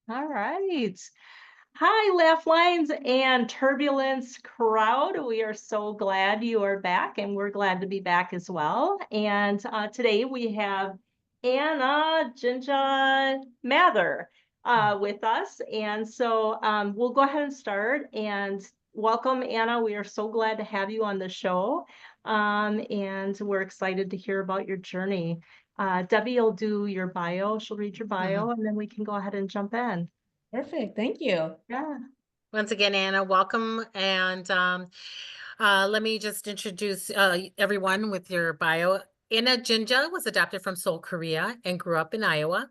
All right. Hi, Laugh Lines and Turbulence crowd. We are so glad you are back, and we're glad to be back as well. And today we have Anna Jinja Mather with us. And so we'll go ahead and start. And welcome, Anna. We are so glad to have you on the show. And we're excited to hear about your journey. Debbie will do your bio. She'll read your bio, Mhm. and then we can go ahead and jump in. Perfect. Thank you. Yeah. Once again, Anna, welcome. And let me just introduce everyone with your bio. Anna Jinja was adopted from Seoul, Korea, and grew up in Iowa.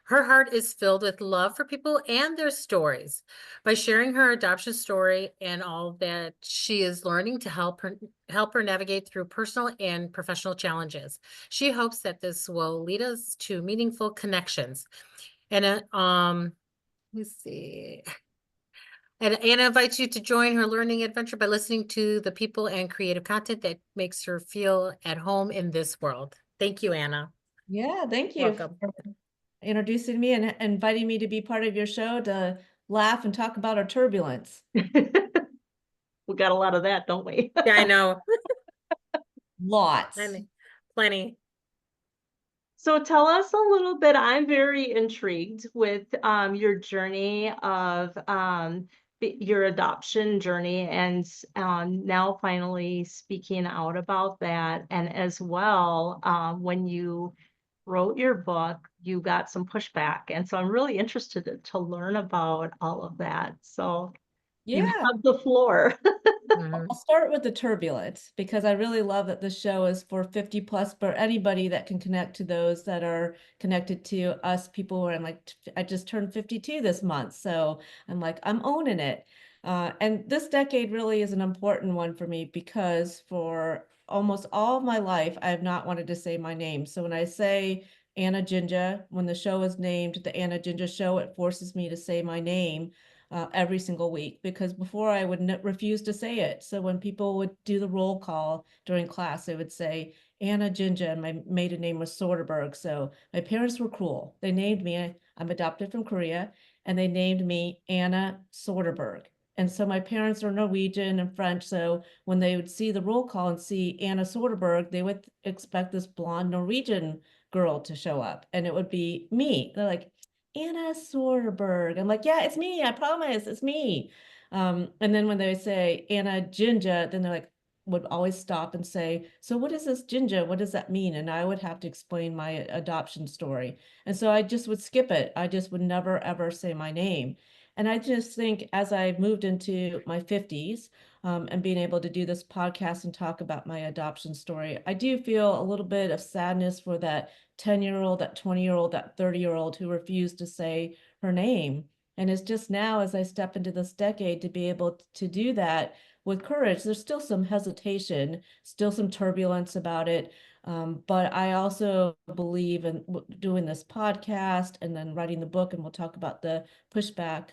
Her heart is filled with love for people and their stories. By sharing her adoption story and all that she is learning to help her navigate through personal and professional challenges, she hopes that this will lead us to meaningful connections. And let me see. And Anna invites you to join her learning adventure by listening to the people and creative content that makes her feel at home in this world. Thank you, Anna. Yeah, thank you Welcome. for introducing me and inviting me to be part of your show to laugh and talk about our turbulence. We got a lot of that, don't we? Yeah, I know. Lots. Plenty. Plenty. So tell us a little bit. I'm very intrigued with your journey of your adoption journey and now finally speaking out about that. And as well, when you wrote your book, you got some pushback. And so I'm really interested to learn about all of that. So you Yeah. have the floor. Mhm. I'll start with the turbulence because I really love that this show is for 50 plus, for anybody that can connect to those that are connected to us people where I'm like, I just turned 52 this month. So I'm like, I'm owning it. And this decade really is an important one for me because for almost all of my life, I have not wanted to say my name. So when I say Anna Jinja, when the show is named the Anna Jinja Show, it forces me to say my name every single week because before I would refuse to say it. So when people would do the roll call during class, they would say Anna Jinja, and my maiden name was Soderberg. So my parents were cruel. They named me, I'm adopted from Korea, and they named me Anna Soderberg. And so my parents are Norwegian and French. So when they would see the roll call and see Anna Soderberg, they would expect this blonde Norwegian girl to show up. And it would be me. They're like, Anna Soderberg. I'm like, yeah, it's me. I promise, it's me. And then when they say Anna Jinja, then they're like, would always stop and say, so what is this Jinja? What does that mean? And I would have to explain my adoption story. And so I just would skip it. I just would never ever say my name. And I just think as I moved into my 50s, and being able to do this podcast and talk about my adoption story, I do feel a little bit of sadness for that 10-year-old, that 20-year-old, that 30-year-old who refused to say her name. And it's just now, as I step into this decade, to be able to do that with courage. There's still some hesitation, still some turbulence about it. But I also believe in doing this podcast and then writing the book, and we'll talk about the pushback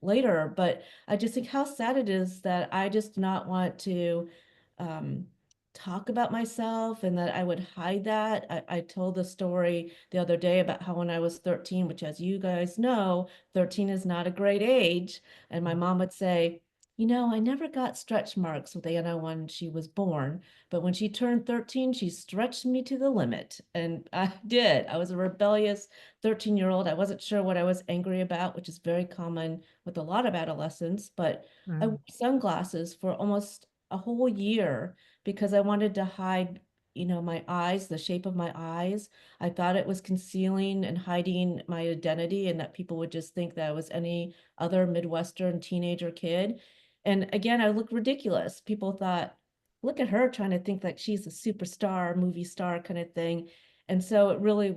later. But I just think how sad it is that I just do not want to um, talk about myself and that I would hide that. I told the story the other day about how when I was 13, which as you guys know, 13 is not a great age. And my mom would say, you know, I never got stretch marks with Anna when she was born, but when she turned 13, she stretched me to the limit. And I did. I was a rebellious 13-year-old. I wasn't sure what I was angry about, which is very common with a lot of adolescents, but I wore Mhm. sunglasses for almost a whole year because I wanted to hide, my eyes, the shape of my eyes. I thought it was concealing and hiding my identity and that people would just think that I was any other Midwestern teenager kid. And again, I looked ridiculous. People thought, look at her trying to think like she's a superstar, movie star kind of thing. And so it really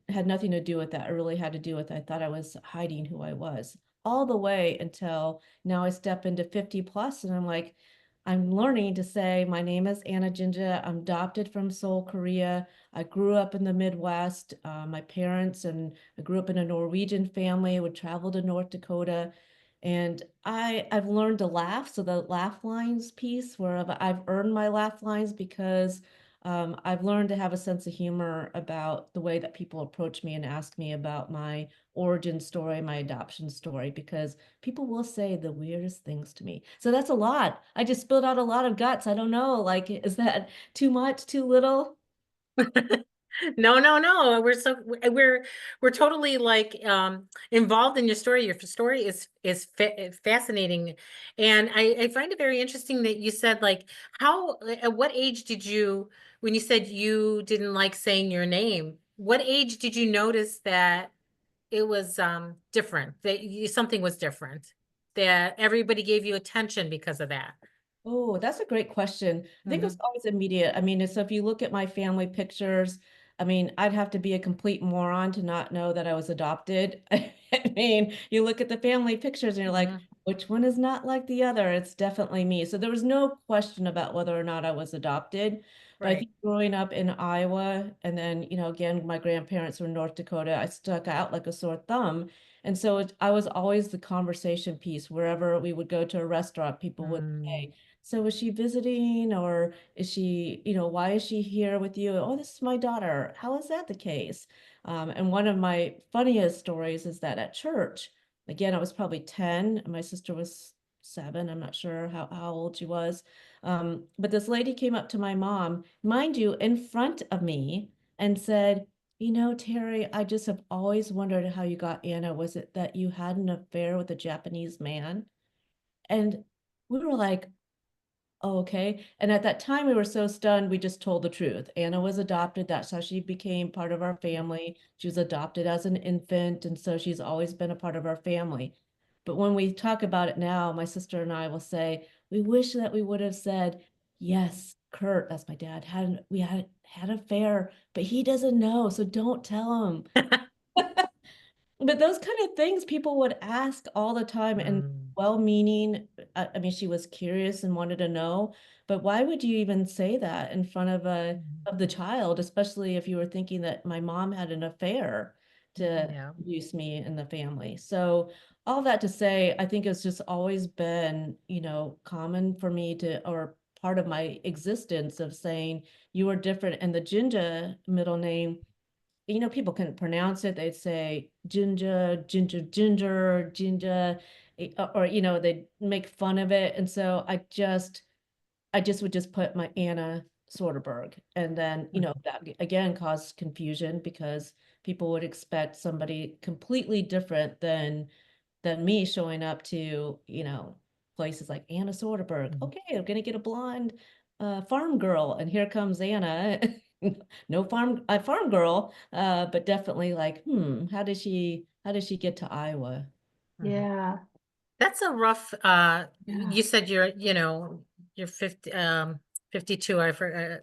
had nothing to do with that. It really had to do with I thought I was hiding who I was all the way until now I step into 50 plus and I'm like, I'm learning to say, my name is Anna Jinja. I'm adopted from Seoul, Korea. I grew up in the Midwest. My parents and I grew up in a Norwegian family, would travel to North Dakota. And I've learned to laugh. So the laugh lines piece where I've earned my laugh lines because I've learned to have a sense of humor about the way that people approach me and ask me about my origin story, my adoption story, because people will say the weirdest things to me. So that's a lot. I just spilled out a lot of guts. I don't know, like, is that too much, too little? No, no, no. We're totally like involved in your story. Your story is fascinating. And I find it very interesting that you said like how at what age did you when you said you didn't like saying your name, what age did you notice that it was different, that something was different, that everybody gave you attention because of that? Oh, that's a great question. I think it was Hmm. always immediate. I mean, so if you look at my family pictures, I mean, I'd have to be a complete moron to not know that I was adopted. I mean, you look at the family pictures and you're like, Hmm. which one is not like the other? It's definitely me. So there was no question about whether or not I was adopted. But I Right. think growing up in Iowa, and then, again, my grandparents were in North Dakota, I stuck out like a sore thumb. And so I was always the conversation piece. Wherever we would go to a restaurant, people would Mm. say, so is she visiting, or is she, why is she here with you? Oh, this is my daughter. How is that the case? And one of my funniest stories is that at church, again, I was probably 10 and my sister was 7. I'm not sure how old she was. But this lady came up to my mom, mind you, in front of me and said, Terry, I just have always wondered how you got Anna. Was it that you had an affair with a Japanese man? And we were like, oh, okay. And at that time, we were so stunned, we just told the truth. Anna was adopted. That's how she became part of our family. She was adopted as an infant. And so she's always been a part of our family. But when we talk about it now, my sister and I will say, we wish that we would have said, yes, Kurt, that's my dad, we had an affair, but he doesn't know. So don't tell him. But those kind of things people would ask all the time and Mm. well-meaning. I mean, she was curious and wanted to know, but why would you even say that in front of Mhm. the child, especially if you were thinking that my mom had an affair to Yeah. introduce me in the family? So all that to say, I think it's just always been, common for me to, or part of my existence of saying you are different. And the Jinja middle name, people couldn't pronounce it. They'd say Jinja, Ginger, Ginger, Jinja, or they'd make fun of it. And so I just would just put my Anna Soderberg, and then Mhm. that again caused confusion because people would expect somebody completely different than me showing up to places like Anna Soderberg. Mhm. Okay, I'm gonna get a blonde farm girl, and here comes Anna. No farm girl, but definitely like, how did she get to Iowa? Mhm. Yeah. That's a rough, Yeah. you said you're 50, 52,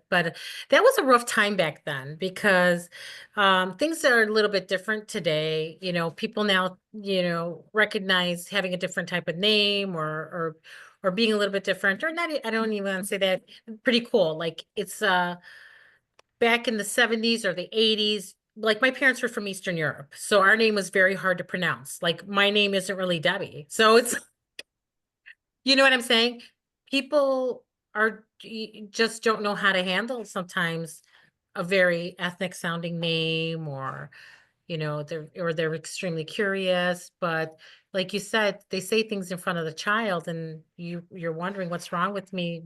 but that was a rough time back then because, things are a little bit different today. People now, recognize having a different type of name or being a little bit different or not. I don't even want to say that. Pretty cool. Like it's, back in the 70s or the 80s, like my parents were from Eastern Europe. So our name was very hard to pronounce. Like my name isn't really Debbie. So it's, you know what I'm saying? People just don't know how to handle sometimes a very ethnic sounding name or, they're extremely curious. But like you said, they say things in front of the child and you're wondering what's wrong with me.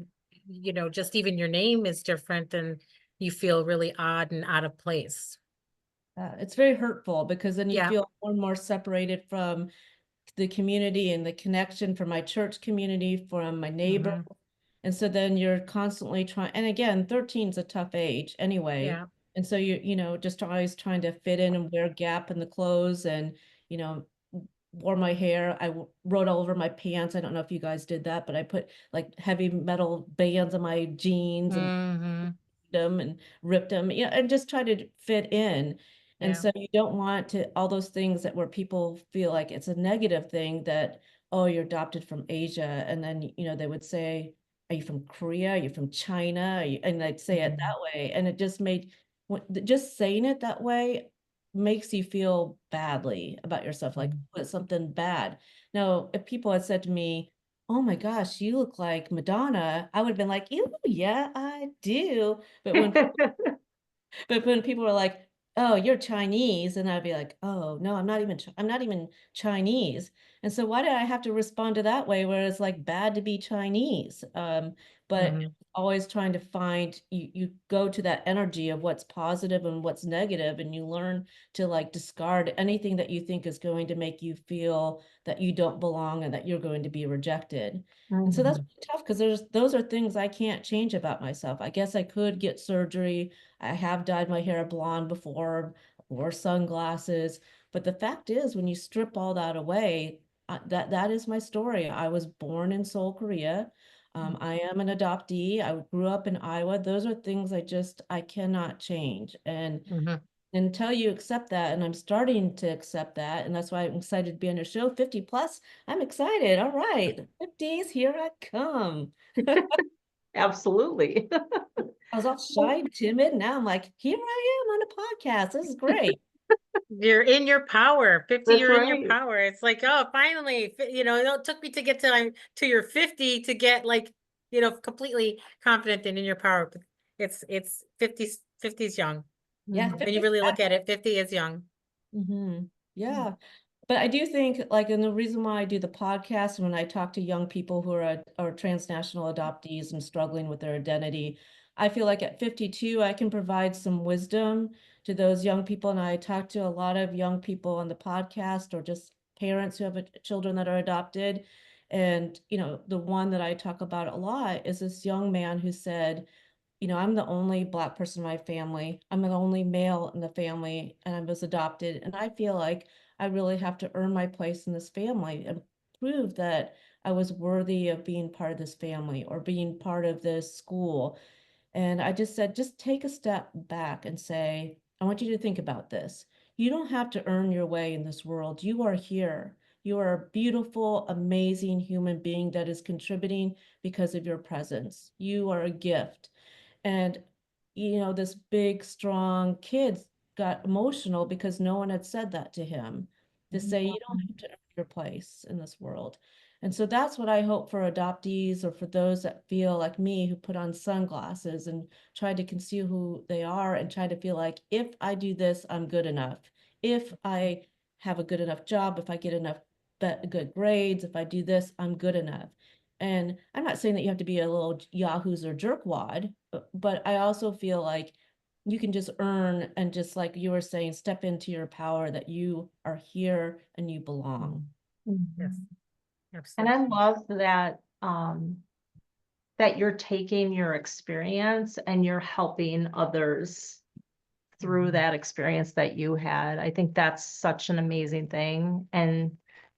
Just even your name is different and you feel really odd and out of place. It's very hurtful because then you Yeah. feel more and more separated from the community and the connection from my church community, from my neighbor. Hmm. And so then you're constantly trying, and again, 13 is a tough age anyway. Yeah. And so just always trying to fit in and wear Gap in the clothes and, you know, wore my hair. wrote all over my pants. I don't know if you guys did that, but I put like heavy metal bands on my jeans and Hmm. them and ripped them, and just try to fit in. And Yeah. so you don't want to all those things that where people feel like it's a negative thing that, oh, you're adopted from Asia. And then, they would say, are you from Korea? Are you from China? And they'd say it Hmm. that way. And it just made, just saying it that way makes you feel badly about yourself, like Hmm. it's something bad. Now, if people had said to me, oh my gosh, you look like Madonna, I would have been like, ew, yeah, I do. But when people were like, "Oh, you're Chinese," and I'd be like, "Oh, no, I'm not even Chinese." And so why did I have to respond to that way where it's like bad to be Chinese? But Mhm. always trying to find you go to that energy of what's positive and what's negative, and you learn to like discard anything that you think is going to make you feel that you don't belong and that you're going to be rejected. And so that's Mhm. really tough because those are things I can't change about myself. I guess I could get surgery. I have dyed my hair blonde before, wore sunglasses, but the fact is, when you strip all that away, that is my story. I was born in Seoul, Korea. I am an adoptee. I grew up in Iowa. Those are things I cannot change. And Mhm. until you accept that, and I'm starting to accept that, and that's why I'm excited to be on your show, 50 plus. I'm excited. All right, 50s, here I come. Absolutely. I was all shy and timid. Now I'm like, here I am on a podcast. This is great. You're in your power. 50, That's you're in your right. power. It's like, oh, finally, it took me to get to your 50 to get like, completely confident and in your power. But it's 50's young. Yeah, Mhm. When you 50. really look at it, 50 is young. Yeah. But I do think, like, and the reason why I do the podcast, when I talk to young people who are transnational adoptees and struggling with their identity, I feel like at 52, I can provide some wisdom to those young people. And I talk to a lot of young people on the podcast or just parents who have children that are adopted. And, the one that I talk about a lot is this young man who said, I'm the only Black person in my family. I'm the only male in the family, and I was adopted. And I feel like I really have to earn my place in this family and prove that I was worthy of being part of this family or being part of this school. And I just said, just take a step back and say, I want you to think about this. You don't have to earn your way in this world. You are here. You are a beautiful, amazing human being that is contributing because of your presence. You are a gift. And, this big, strong kid got emotional because no one had said that to him to say, you don't have to earn your place in this world. And so that's what I hope for adoptees or for those that feel like me who put on sunglasses and try to conceal who they are and try to feel like if I do this, I'm good enough. If I have a good enough job, if I get enough good grades, if I do this, I'm good enough. And I'm not saying that you have to be a little yahoos or jerkwad, but I also feel like you can just earn and just like you were saying, step into your power that you are here and you belong. Yes, Mhm. And I absolutely. love that you're taking your experience and you're helping others through that experience that you had. I think that's such an amazing thing. And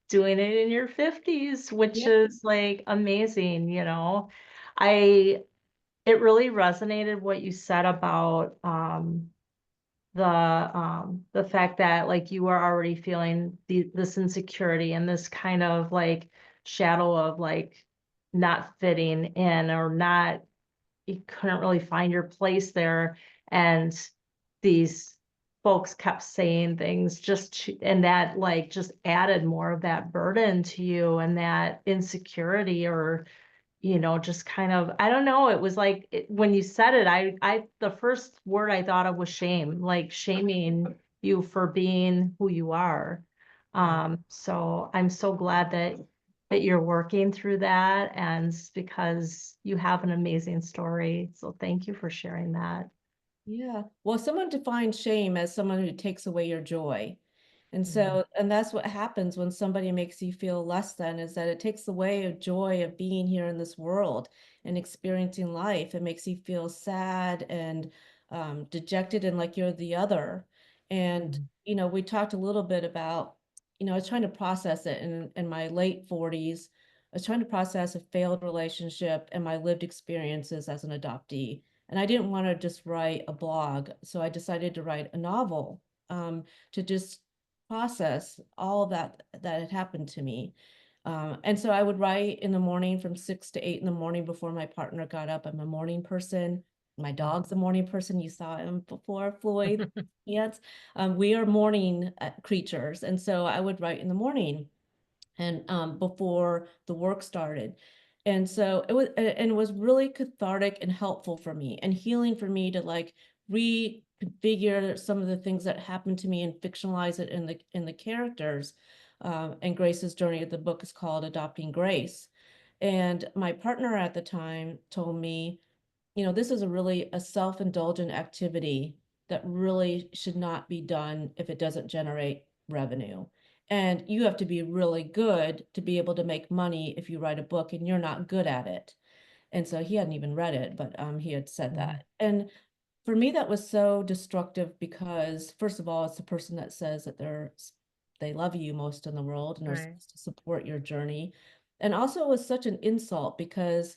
doing it in your 50s, which Yeah. is like amazing, I it really resonated what you said about the fact that like you are already feeling this insecurity and this kind of like shadow of like not fitting in or not you couldn't really find your place there. And these folks kept saying things and that like just added more of that burden to you and that insecurity or just kind of, I don't know, it was like when you said it, the first word I thought of was shame, like shaming you for being who you are. Right. So I'm so glad that you're working through that and because you have an amazing story. So thank you for sharing that. Yeah. Well, someone defines shame as someone who takes away your joy. And Mhm. so, and that's what happens when somebody makes you feel less than, is that it takes away a joy of being here in this world and experiencing life. It makes you feel sad and dejected and like you're the other. And, Mhm. we talked a little bit about, I was trying to process it in my late 40s. I was trying to process a failed relationship and my lived experiences as an adoptee. And I didn't want to just write a blog. So I decided to write a novel to just process all of that had happened to me. And so I would write in the morning from 6 to 8 in the morning before my partner got up. I'm a morning person. My dog's a morning person. You saw him before, Floyd. Yes. We are morning creatures. And so I would write in the morning. and before the work started. And so it was really cathartic and helpful for me and healing for me to like reconfigure some of the things that happened to me and fictionalize it in the characters. And Grace's journey, the book is called Adopting Grace. And my partner at the time told me, this is a self-indulgent activity that really should not be done if it doesn't generate revenue. And you have to be really good to be able to make money if you write a book and you're not good at it. And so he hadn't even read it, but he had said that. And for me, that was so destructive because, first of all, it's the person that says that they love you most in the world and are Right. supposed to support your journey. And also, it was such an insult because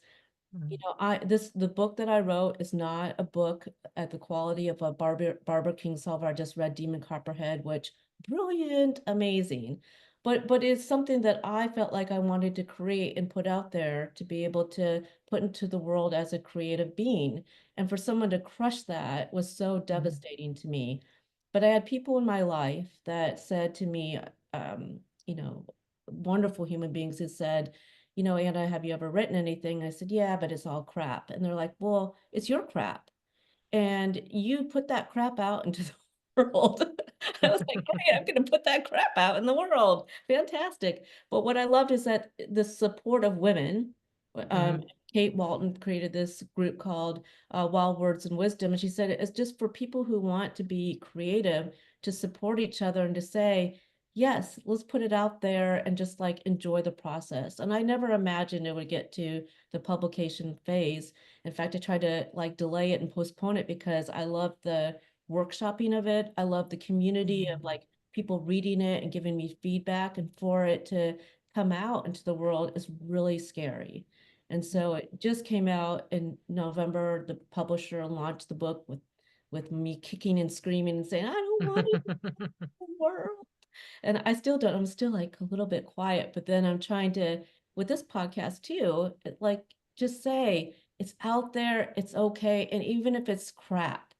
the book that I wrote is not a book at the quality of a Barbara Kingsolver. I just read Demon Copperhead, which brilliant, amazing. But it's something that I felt like I wanted to create and put out there to be able to put into the world as a creative being. And for someone to crush that was so devastating to me. But I had people in my life that said to me, um, you know, wonderful human beings who said, Anna, have you ever written anything? I said, yeah, but it's all crap. And they're like, well, it's your crap. And you put that crap out into the world. I was like, great, I'm going to put that crap out in the world. Fantastic. But what I loved is that the support of women, um, Kate Walton created this group called Wild Words and Wisdom. And she said it's just for people who want to be creative, to support each other and to say, yes, let's put it out there and just like enjoy the process. And I never imagined it would get to the publication phase. In fact, I tried to like delay it and postpone it because I love the workshopping of it. I love the community of like people reading it and giving me feedback, and for it to come out into the world is really scary. And so it just came out in November. The publisher launched the book with me kicking and screaming and saying, I don't want it in the world. And I still don't, I'm still like a little bit quiet, but then I'm trying to, with this podcast too, like just say it's out there, it's okay. And even if it's crap,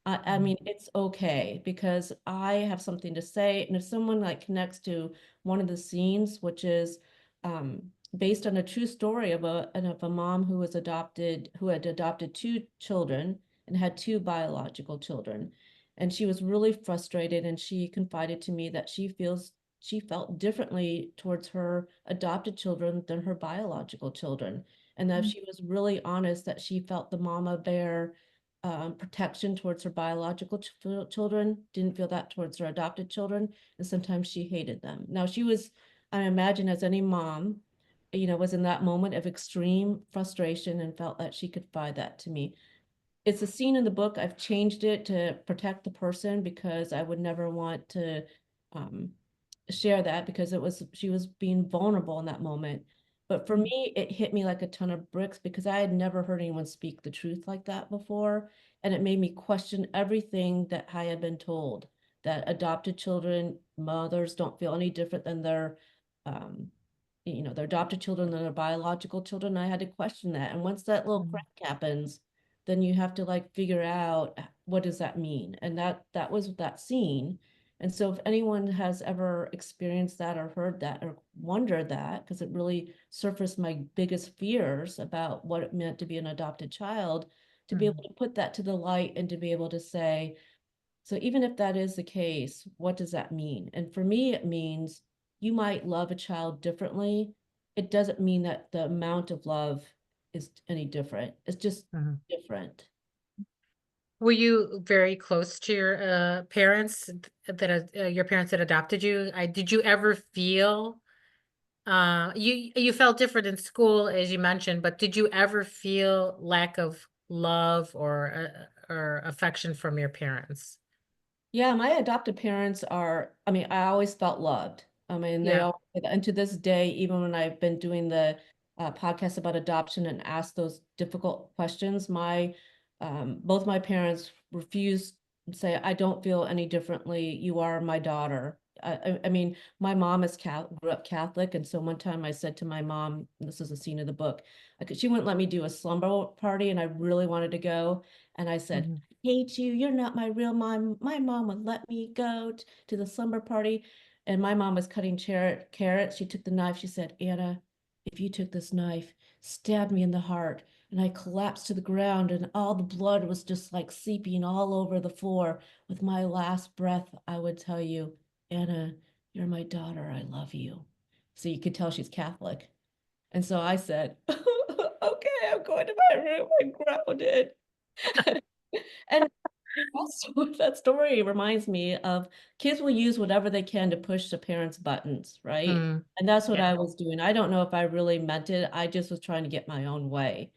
I mean, it's okay because I have something to say. And if someone like connects to one of the scenes, which is um, based on a true story of a mom who was adopted, who had adopted two children and had two biological children. And she was really frustrated, and she confided to me that she felt differently towards her adopted children than her biological children. And that she was really honest that she felt the mama bear protection towards her biological children, didn't feel that towards her adopted children, and sometimes she hated them. Now she was, I imagine, as any mom, was in that moment of extreme frustration and felt that she could confide that to me. It's a scene in the book. I've changed it to protect the person because I would never want to um, share that because she was being vulnerable in that moment. But for me, it hit me like a ton of bricks because I had never heard anyone speak the truth like that before. And it made me question everything that I had been told, that adopted children, mothers don't feel any different than um, their adopted children than their biological children. I had to question that. And once that little crack happens, then you have to like figure out what does that mean? And that was that scene. And so if anyone has ever experienced that or heard that or wondered that, because it really surfaced my biggest fears about what it meant to be an adopted child, to be able to put that to the light and to be able to say, so even if that is the case, what does that mean? And for me, it means you might love a child differently. It doesn't mean that the amount of love is any different. It's just different. Were you very close to your parents that your parents that adopted you? Did you ever feel you felt different in school as you mentioned, but did you ever feel lack of love or affection from your parents? Yeah, my adopted parents I mean, I always felt loved. I mean, Yeah. and to this day, even when I've been doing the podcast about adoption and ask those difficult questions, both my parents refuse to say, I don't feel any differently. You are my daughter. I mean, my mom grew up Catholic. And so one time I said to my mom, this is a scene of the book, she wouldn't let me do a slumber party and I really wanted to go. And I said, hate you. You're not my real mom. My mom would let me go to the slumber party. And my mom was cutting carrots. She took the knife. She said, Anna, if you took this knife, stab me in the heart. And I collapsed to the ground, and all the blood was just like seeping all over the floor. With my last breath, I would tell you, Anna, you're my daughter. I love you. So you could tell she's Catholic. And so I said, okay, I'm going to my room. I'm grounded. And that story reminds me of kids will use whatever they can to push the parents' buttons, right? Mm, And that's what yeah. I was doing. I don't know if I really meant it. I just was trying to get my own way.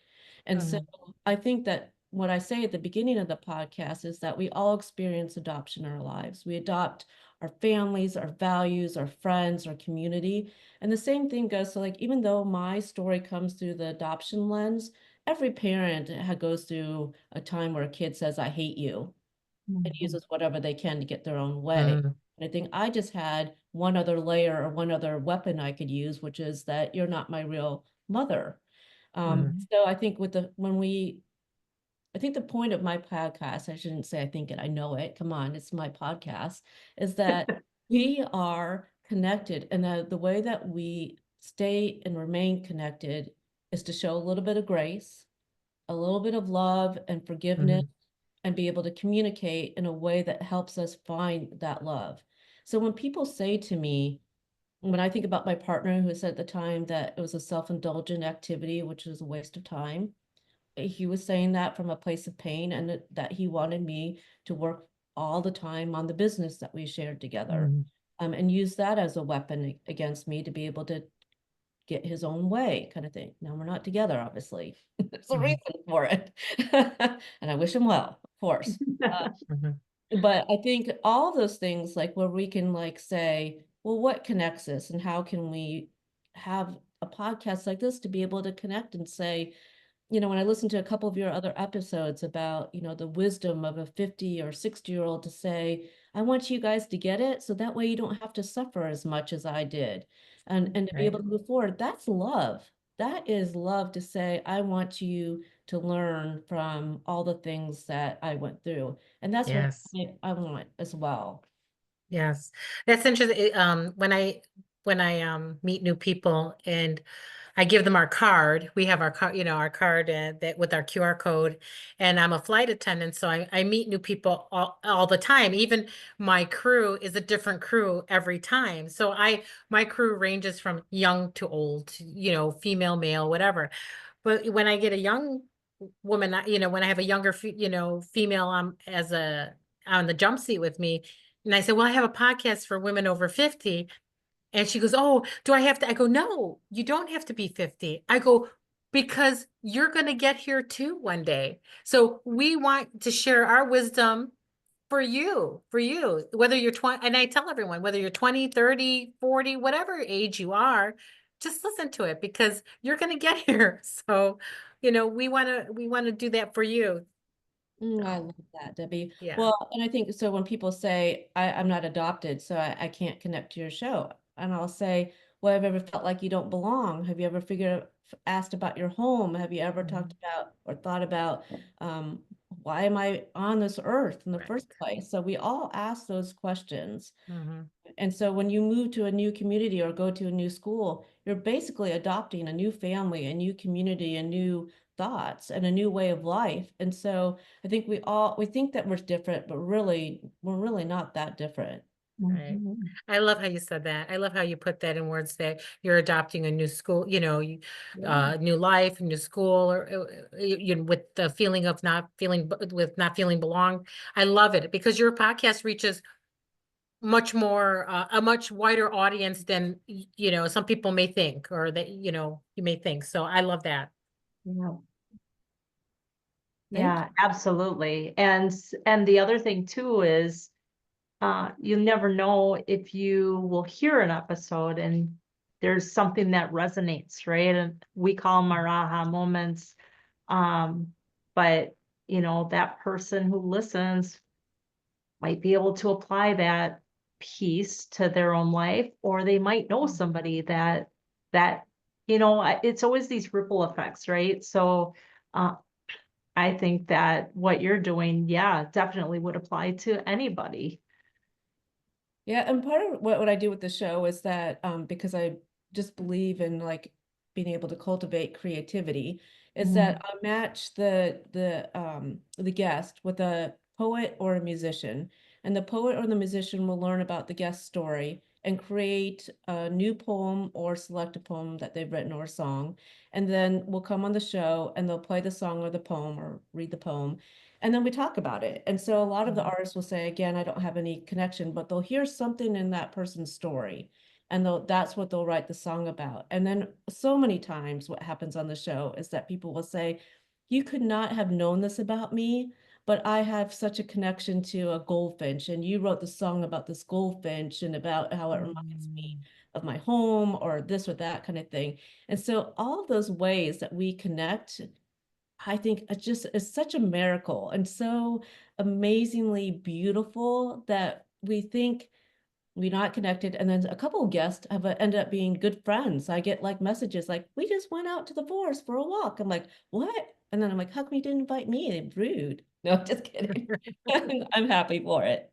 And so I think that what I say at the beginning of the podcast is that we all experience adoption in our lives. We adopt our families, our values, our friends, our community. And the same thing goes, so like, even though my story comes through the adoption lens, every parent goes through a time where a kid says, I hate you, and uses whatever they can to get their own way. Mm, And I think I just had one other layer or one other weapon I could use, which is that you're not my real mother. So I think I think the point of my podcast, I shouldn't say I think it, I know it. Come on, it's my podcast, is that we are connected. And the way that we stay and remain connected is to show a little bit of grace, a little bit of love and forgiveness, mm, and be able to communicate in a way that helps us find that love. So when people say to me, when I think about my partner who said at the time that it was a self-indulgent activity, which was a waste of time, he was saying that from a place of pain, and that he wanted me to work all the time on the business that we shared together, mm, and use that as a weapon against me to be able to get his own way, kind of thing. Now we're not together, obviously. There's a reason for it. And I wish him well, of course. mhm, But I think all those things, like where we can like say, well, what connects us and how can we have a podcast like this to be able to connect and say, when I listened to a couple of your other episodes about, the wisdom of a 50 or 60-year-old to say, I want you guys to get it so that way you don't have to suffer as much as I did. And to be right. able to move forward, that's love. That is love, to say, I want you to learn from all the things that I went through. And that's what Yes. I want as well. Yes. That's interesting. When I meet new people and I give them our card, we have our card, our card that with our QR code, and I'm a flight attendant, so I meet new people all the time. Even my crew is a different crew every time. So my crew ranges from young to old, female, male, whatever. But when I get a young woman, when I have a younger, female, on the jump seat with me, and I said, well, I have a podcast for women over 50. And she goes, oh, do I have to? I go, no, you don't have to be 50. I go, because you're going to get here too one day. So we want to share our wisdom for you, whether you're 20, and I tell everyone, whether you're 20, 30, 40, whatever age you are, just listen to it because you're going to get here. So, we want to do that for you. I So, love that, Debbie. yeah. Well, and I think so when people say, I'm not adopted, so I can't connect to your show. And I'll say, well, have you ever felt like you don't belong? Have you ever asked about your home? Have you ever talked Mhm. about or thought about, why am I on this earth in the Right. first place? So we all ask those questions. Mhm. And so when you move to a new community or go to a new school, you're basically adopting a new family, a new community, a new thoughts, and a new way of life. And so I think we think that we're different, but really we're really not that different. Right. I love how you said that. I love how you put that in words that you're adopting a new school, Yeah. new life, new school, or with the feeling of not feeling belong. I love it because your podcast reaches much more, a much wider audience than, some people may think or that, you may think. So I love that. Yeah. Thank you. Yeah, absolutely. And the other thing too is you never know if you will hear an episode and there's something that resonates, right? And we call them our aha moments. Um, but that person who listens might be able to apply that piece to their own life, or they might know somebody that it's always these ripple effects, right? So uh, I think that what you're doing, yeah, definitely would apply to anybody. Yeah, and part of what I do with the show is that because I just believe in like being able to cultivate creativity, is that I match the guest with a poet or a musician, and the poet or the musician will learn about the guest story and create a new poem or select a poem that they've written or a song, and then we'll come on the show and they'll play the song or the poem or read the poem, and then we talk about it. And so a lot of the artists will say, again, I don't have any connection, but they'll hear something in that person's story. And that's what they'll write the song about. And then so many times what happens on the show is that people will say, you could not have known this about me, but I have such a connection to a goldfinch. And you wrote the song about this goldfinch and about how it reminds me of my home or this or that kind of thing. And so all of those ways that we connect, I think it's just it's such a miracle and so amazingly beautiful that we think we're not connected. And then a couple of guests have ended up being good friends. I get like messages like, we just went out to the forest for a walk. I'm like, what? And then I'm like, how come you didn't invite me? Rude. No, just kidding. I'm happy for it.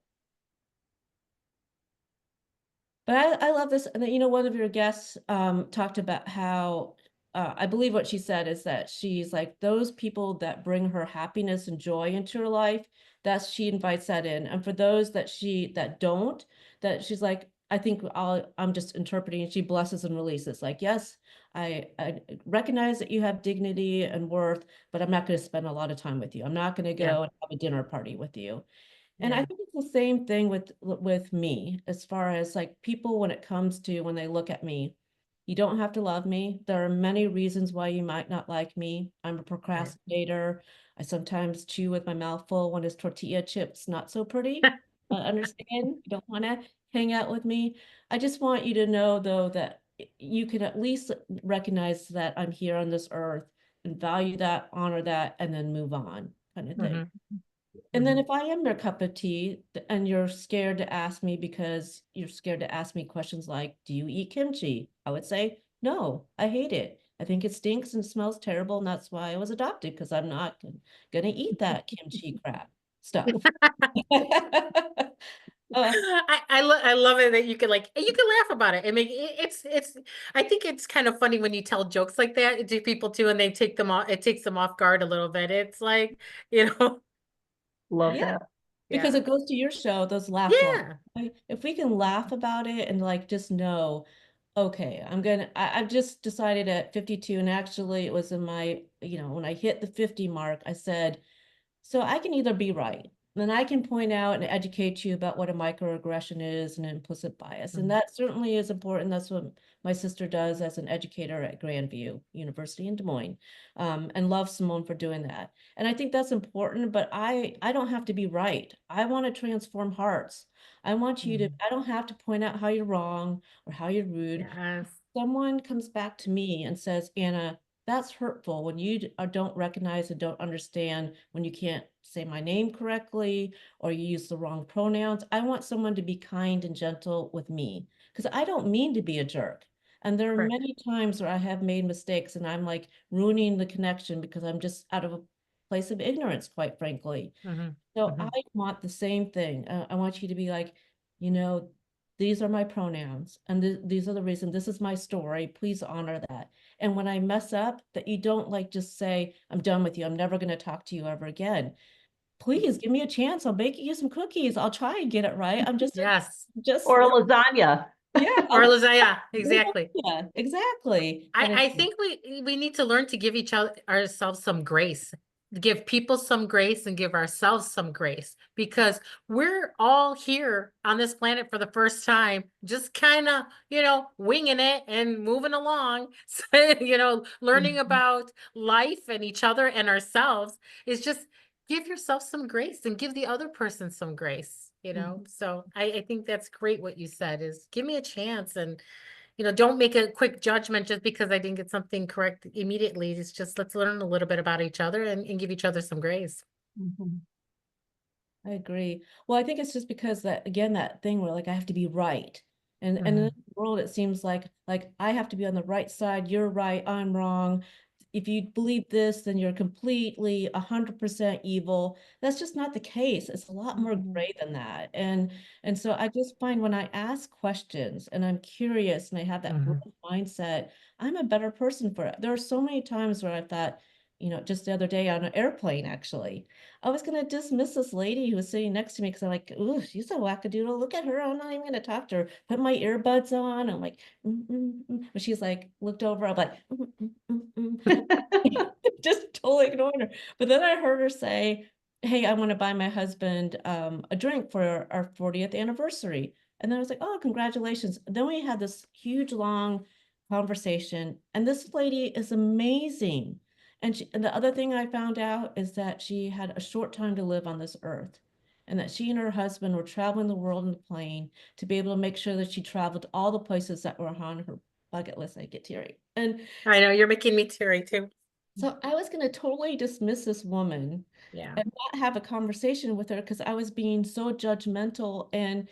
But I love this. And then, one of your guests talked about how I believe what she said is that she's like those people that bring her happiness and joy into her life, that's she invites that in. And for those that don't, that she's like, I think I'm just interpreting, she blesses and releases. Like, yes, I recognize that you have dignity and worth, but I'm not going to spend a lot of time with you. I'm not going to Yeah. go and have a dinner party with you. And I Yeah. think it's the same thing with me, as far as like people when it comes to when they look at me. You don't have to love me. There are many reasons why you might not like me. I'm a Right. procrastinator. I sometimes chew with my mouth full when it's tortilla chips not so pretty. I understand. You don't want to hang out with me. I just want you to know though that you can at least recognize that I'm here on this earth and value that, honor that, and then move on, kind of thing. Mhm. And then Mhm. if I am your cup of tea and you're scared to ask me because you're scared to ask me questions like, do you eat kimchi? I would say, no, I hate it. I think it stinks and smells terrible. And that's why I was adopted, because I'm not going to eat that kimchi crap stuff. Uh, I love it that you can laugh about it. I mean, it's I think it's kind of funny when you tell jokes like that to people too, and they take them off. It takes them off guard a little bit. It's like, you know, Love yeah, that. because yeah, it goes to your show, those laugh lines. yeah, If we can laugh about it and like just know, okay, I've just decided at 52, and actually it was in my, when I hit the 50 mark, I said, so I can either be right, then I can point out and educate you about what a microaggression is and implicit bias. And mhm, that certainly is important. That's what my sister does as an educator at Grandview University in Des Moines, and love Simone for doing that. And I think that's important, but I don't have to be right. I want to transform hearts. mhm. I don't have to point out how you're wrong or how you're rude. Yes, Someone comes back to me and says, Anna, that's hurtful when you don't recognize and don't understand when you can't say my name correctly or you use the wrong pronouns. I want someone to be kind and gentle with me because I don't mean to be a jerk. And there are correct. many times where I have made mistakes and I'm like ruining the connection because I'm just out of a place of ignorance, quite frankly. Hmm. So I Hmm. want the same thing. I want you to be like, you know, these are my pronouns and these are the reasons. This is my story. Please honor that. And when I mess up, that you don't like just say, I'm done with you. I'm never going to talk to you ever again. Please give me a chance. I'll bake you some cookies. I'll try and get it right. Yes, Just, Or a lasagna. yeah, or Lizaya, exactly. yeah, exactly. I think we need to learn to give each other ourselves some grace, give people some grace and give ourselves some grace because we're all here on this planet for the first time, just kind of, winging it and moving along. So, learning Mhm. about life and each other and ourselves is just give yourself some grace and give the other person some grace. Mhm. So I think that's great what you said is give me a chance and don't make a quick judgment just because I didn't get something correct immediately. It's just let's learn a little bit about each other and give each other some grace. Mhm. I agree. Well, I think it's just because that again, that thing where like I have to be right. And in Mhm. the world it seems like I have to be on the right side, you're right, I'm wrong. if you believe this, then you're completely 100% evil. That's just not the case. It's a lot more Mhm. gray than that. And so I just find when I ask questions and I'm curious and I have that growth mindset, I'm a better person for it. There are so many times where I thought, just the other day on an airplane, actually, I was going to dismiss this lady who was sitting next to me because I'm like, ooh, she's a wackadoodle. Look at her. I'm not even going to talk to her. Put my earbuds on. I'm like, But she's like, looked over. I'm like, just totally ignoring her. But then I heard her say, hey, I want to buy my husband a drink for our 40th anniversary. And then I was like, oh, congratulations. Then we had this huge, long conversation. And this lady is amazing. And the other thing I found out is that she had a short time to live on this earth, and that she and her husband were traveling the world in the plane to be able to make sure that she traveled all the places that were on her bucket list. I get teary. And I know, you're making me teary too. so I was going to totally dismiss this woman Yeah. and not have a conversation with her because I was being so judgmental and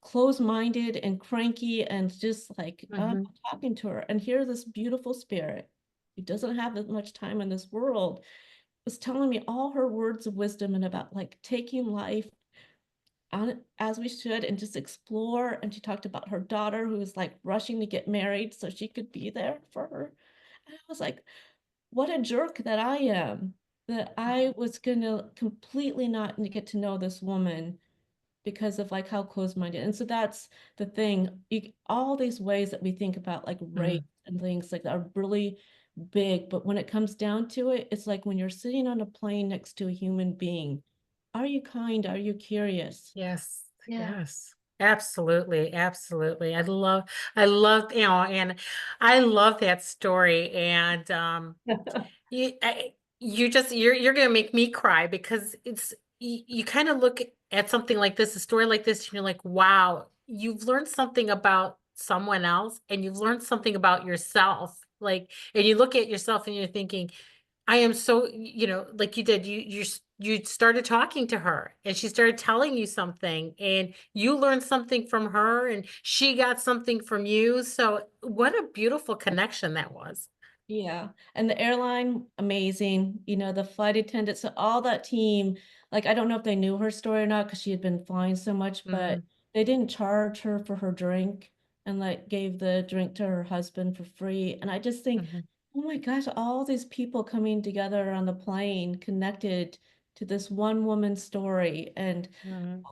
close-minded and cranky and just like, I'm not talking to her. And here, this beautiful spirit who doesn't have that much time in this world was telling me all her words of wisdom and about like taking life on as we should and just explore. And she talked about her daughter who was like rushing to get married so she could be there for her. And I was like, what a jerk that I am, that I was gonna completely not get to know this woman because of like how close-minded. And so that's the thing. All these ways that we think about like race and things like that are really big, but when it comes down to it, it's like when you're sitting on a plane next to a human being, are you kind? Are you curious? Yes, Yeah. yes. Absolutely, absolutely. And I love that story. And you're gonna make me cry because you kind of look at something like this, a story like this, and you're like, wow, you've learned something about someone else and you've learned something about yourself. Like, and you look at yourself and you're thinking, I am so, like you did, you started talking to her and she started telling you something and you learned something from her and she got something from you. So what a beautiful connection that was. Yeah. And the airline, amazing. The flight attendants, so all that team, like, I don't know if they knew her story or not because she had been flying so much, but Mhm, they didn't charge her for her drink and like gave the drink to her husband for free. And I just think, mhm, oh my gosh, all these people coming together on the plane connected to this one woman's story. And mhm.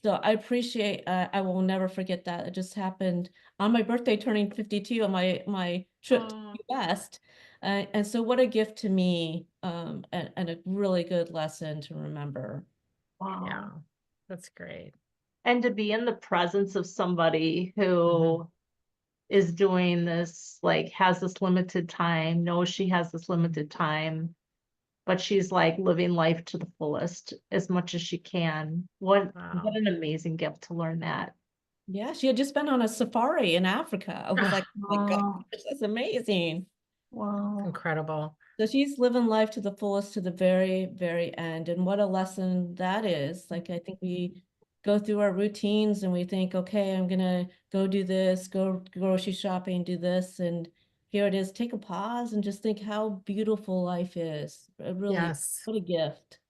so I appreciate, I will never forget that. It just happened on my birthday, turning 52 on my trip to Oh, the West. And so what a gift to me, and a really good lesson to remember. yeah, Wow. that's great. And to be in the presence of somebody Mhm, who is doing this, like has this limited time, knows she has this limited time, but she's like living life to the fullest as much as she can. What wow. an amazing gift to learn that. Yeah, she had just been on a safari in Africa. I was like, Ah, oh my gosh, Oh, that's amazing. wow. incredible. So she's living life to the fullest to the very, very end. And what a lesson that is. Like, I think we go through our routines and we think, okay, I'm gonna go do this, go grocery shopping, do this. And here it is, take a pause and just think how beautiful life is. Really, Yes, what a gift.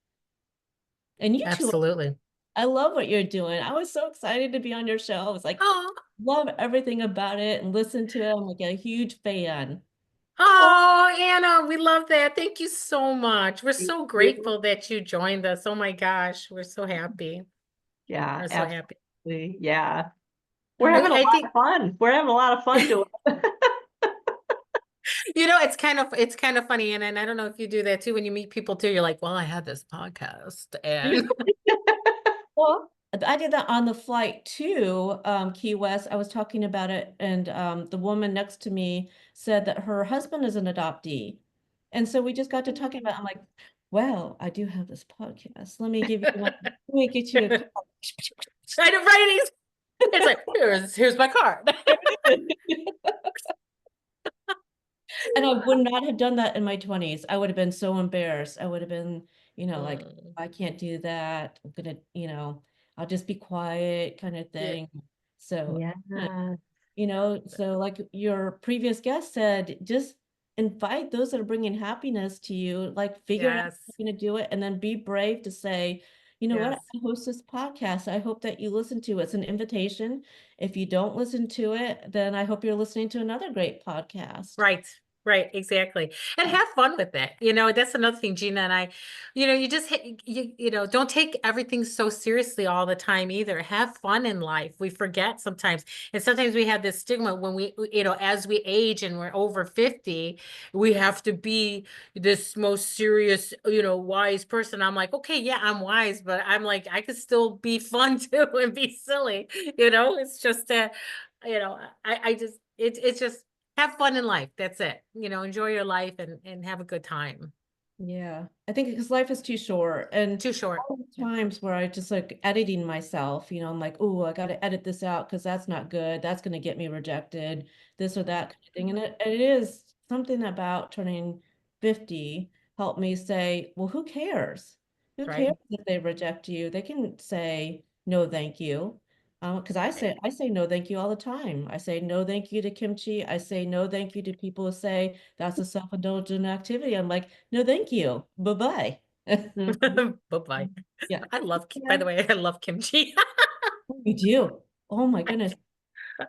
And you two, absolutely. I love what you're doing. I was so excited to be on your show. I was like, Oh, love everything about it and listen to it. I'm like a huge fan. oh, Anna, we love that. Thank you so much. We're Thank so you. grateful that you joined us. Oh my gosh, we're so happy. Yeah, We're so happy. absolutely. Yeah. We're And having what a I lot think of fun. We're having a lot of fun doing it. it's kind of funny, and I don't know if you do that too when you meet people too. You're like, well, I had this podcast, and Well, I did that on the flight to Key West. I was talking about it, and the woman next to me said that her husband is an adoptee. And so we just got to talking about, I'm like, well, I do have this podcast. Let me give you one. Let me get you a card. I know, right? It's like here's my card. And I would not have done that in my 20s. I would have been so embarrassed. I would have been, like, Mm, I can't do that. I'm gonna, I'll just be quiet kind of yeah, thing. So, Yeah. so like your previous guest said, just invite those that are bringing happiness to you, like figure out how Yes. you're going to do it, and then be brave to say, you know what, Yes. I host this podcast. I hope that you listen to it. It's an invitation. If you don't listen to it, then I hope you're listening to another great podcast. Right. Right, exactly. And have fun with it. That's another thing, Gina and I, you just don't take everything so seriously all the time either. Have fun in life. We forget sometimes. And sometimes we have this stigma when we, as we age and we're over 50, we have to be this most serious, wise person. I'm like, okay, yeah, I'm wise, but I'm like, I could still be fun too and be silly. It's just I just it's just have fun in life. That's it. Enjoy your life and have a good time. Yeah, I think because life is too short, and Too short. all the Yeah. times where I just like editing myself, I'm like, oh, I got to edit this out because that's not good. That's going to get me rejected, this or that kind of thing. And it is something about turning 50 helped me say, well, who cares? Who Right. cares if they reject you? They can say no, thank you. Because I say no thank you all the time. I say no thank you to kimchi. I say no thank you to people who say that's a self-indulgent activity. I'm like, no thank you. Bye-bye. Bye-bye. Yeah. By the way, I love kimchi. You do. Oh my goodness.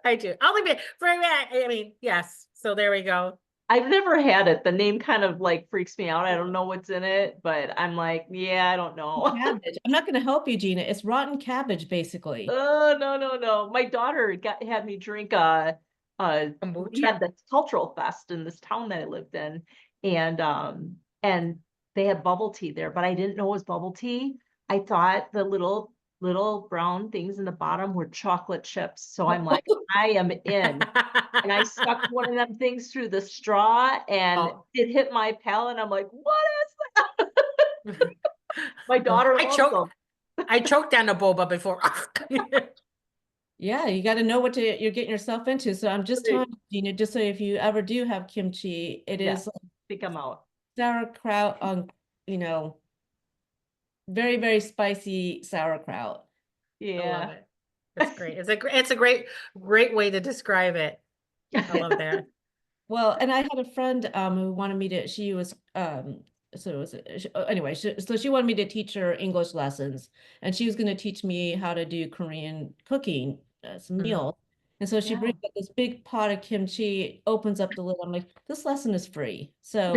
I do. I'll leave it for I mean, yes. So there we go. I've never had it. The name kind of like freaks me out. I don't know what's in it, but I'm like, yeah, I don't know. Cabbage. I'm not going to help you, Gina. It's rotten cabbage, basically. Oh, no, no, no. My daughter had me drink we Kombucha. had this cultural fest in this town that I lived in, and they had bubble tea there, but I didn't know it was bubble tea. I thought the little brown things in the bottom were chocolate chips. So I'm like, I am in. And I stuck one of them things through the straw and Oh. it hit my palate. And I'm like, what is that? My daughter loves them. I choked on a boba before. Yeah, you got to know what you're getting yourself into. So I'm just Right. telling you, Gina, just so if you ever do have kimchi, it Yeah, is I think I'm out. sauerkraut on, you know, very, very spicy sauerkraut. I love Yeah. it. That's great. It's a great way to describe it. I love that. Well, and I had a friend who wanted me to, she was so it was anyway, so she wanted me to teach her English lessons, and she was going to teach me how to do Korean cooking, some Mhm. meals. And so she Yeah. brings up this big pot of kimchi, opens up the lid. I'm like, this lesson is free. So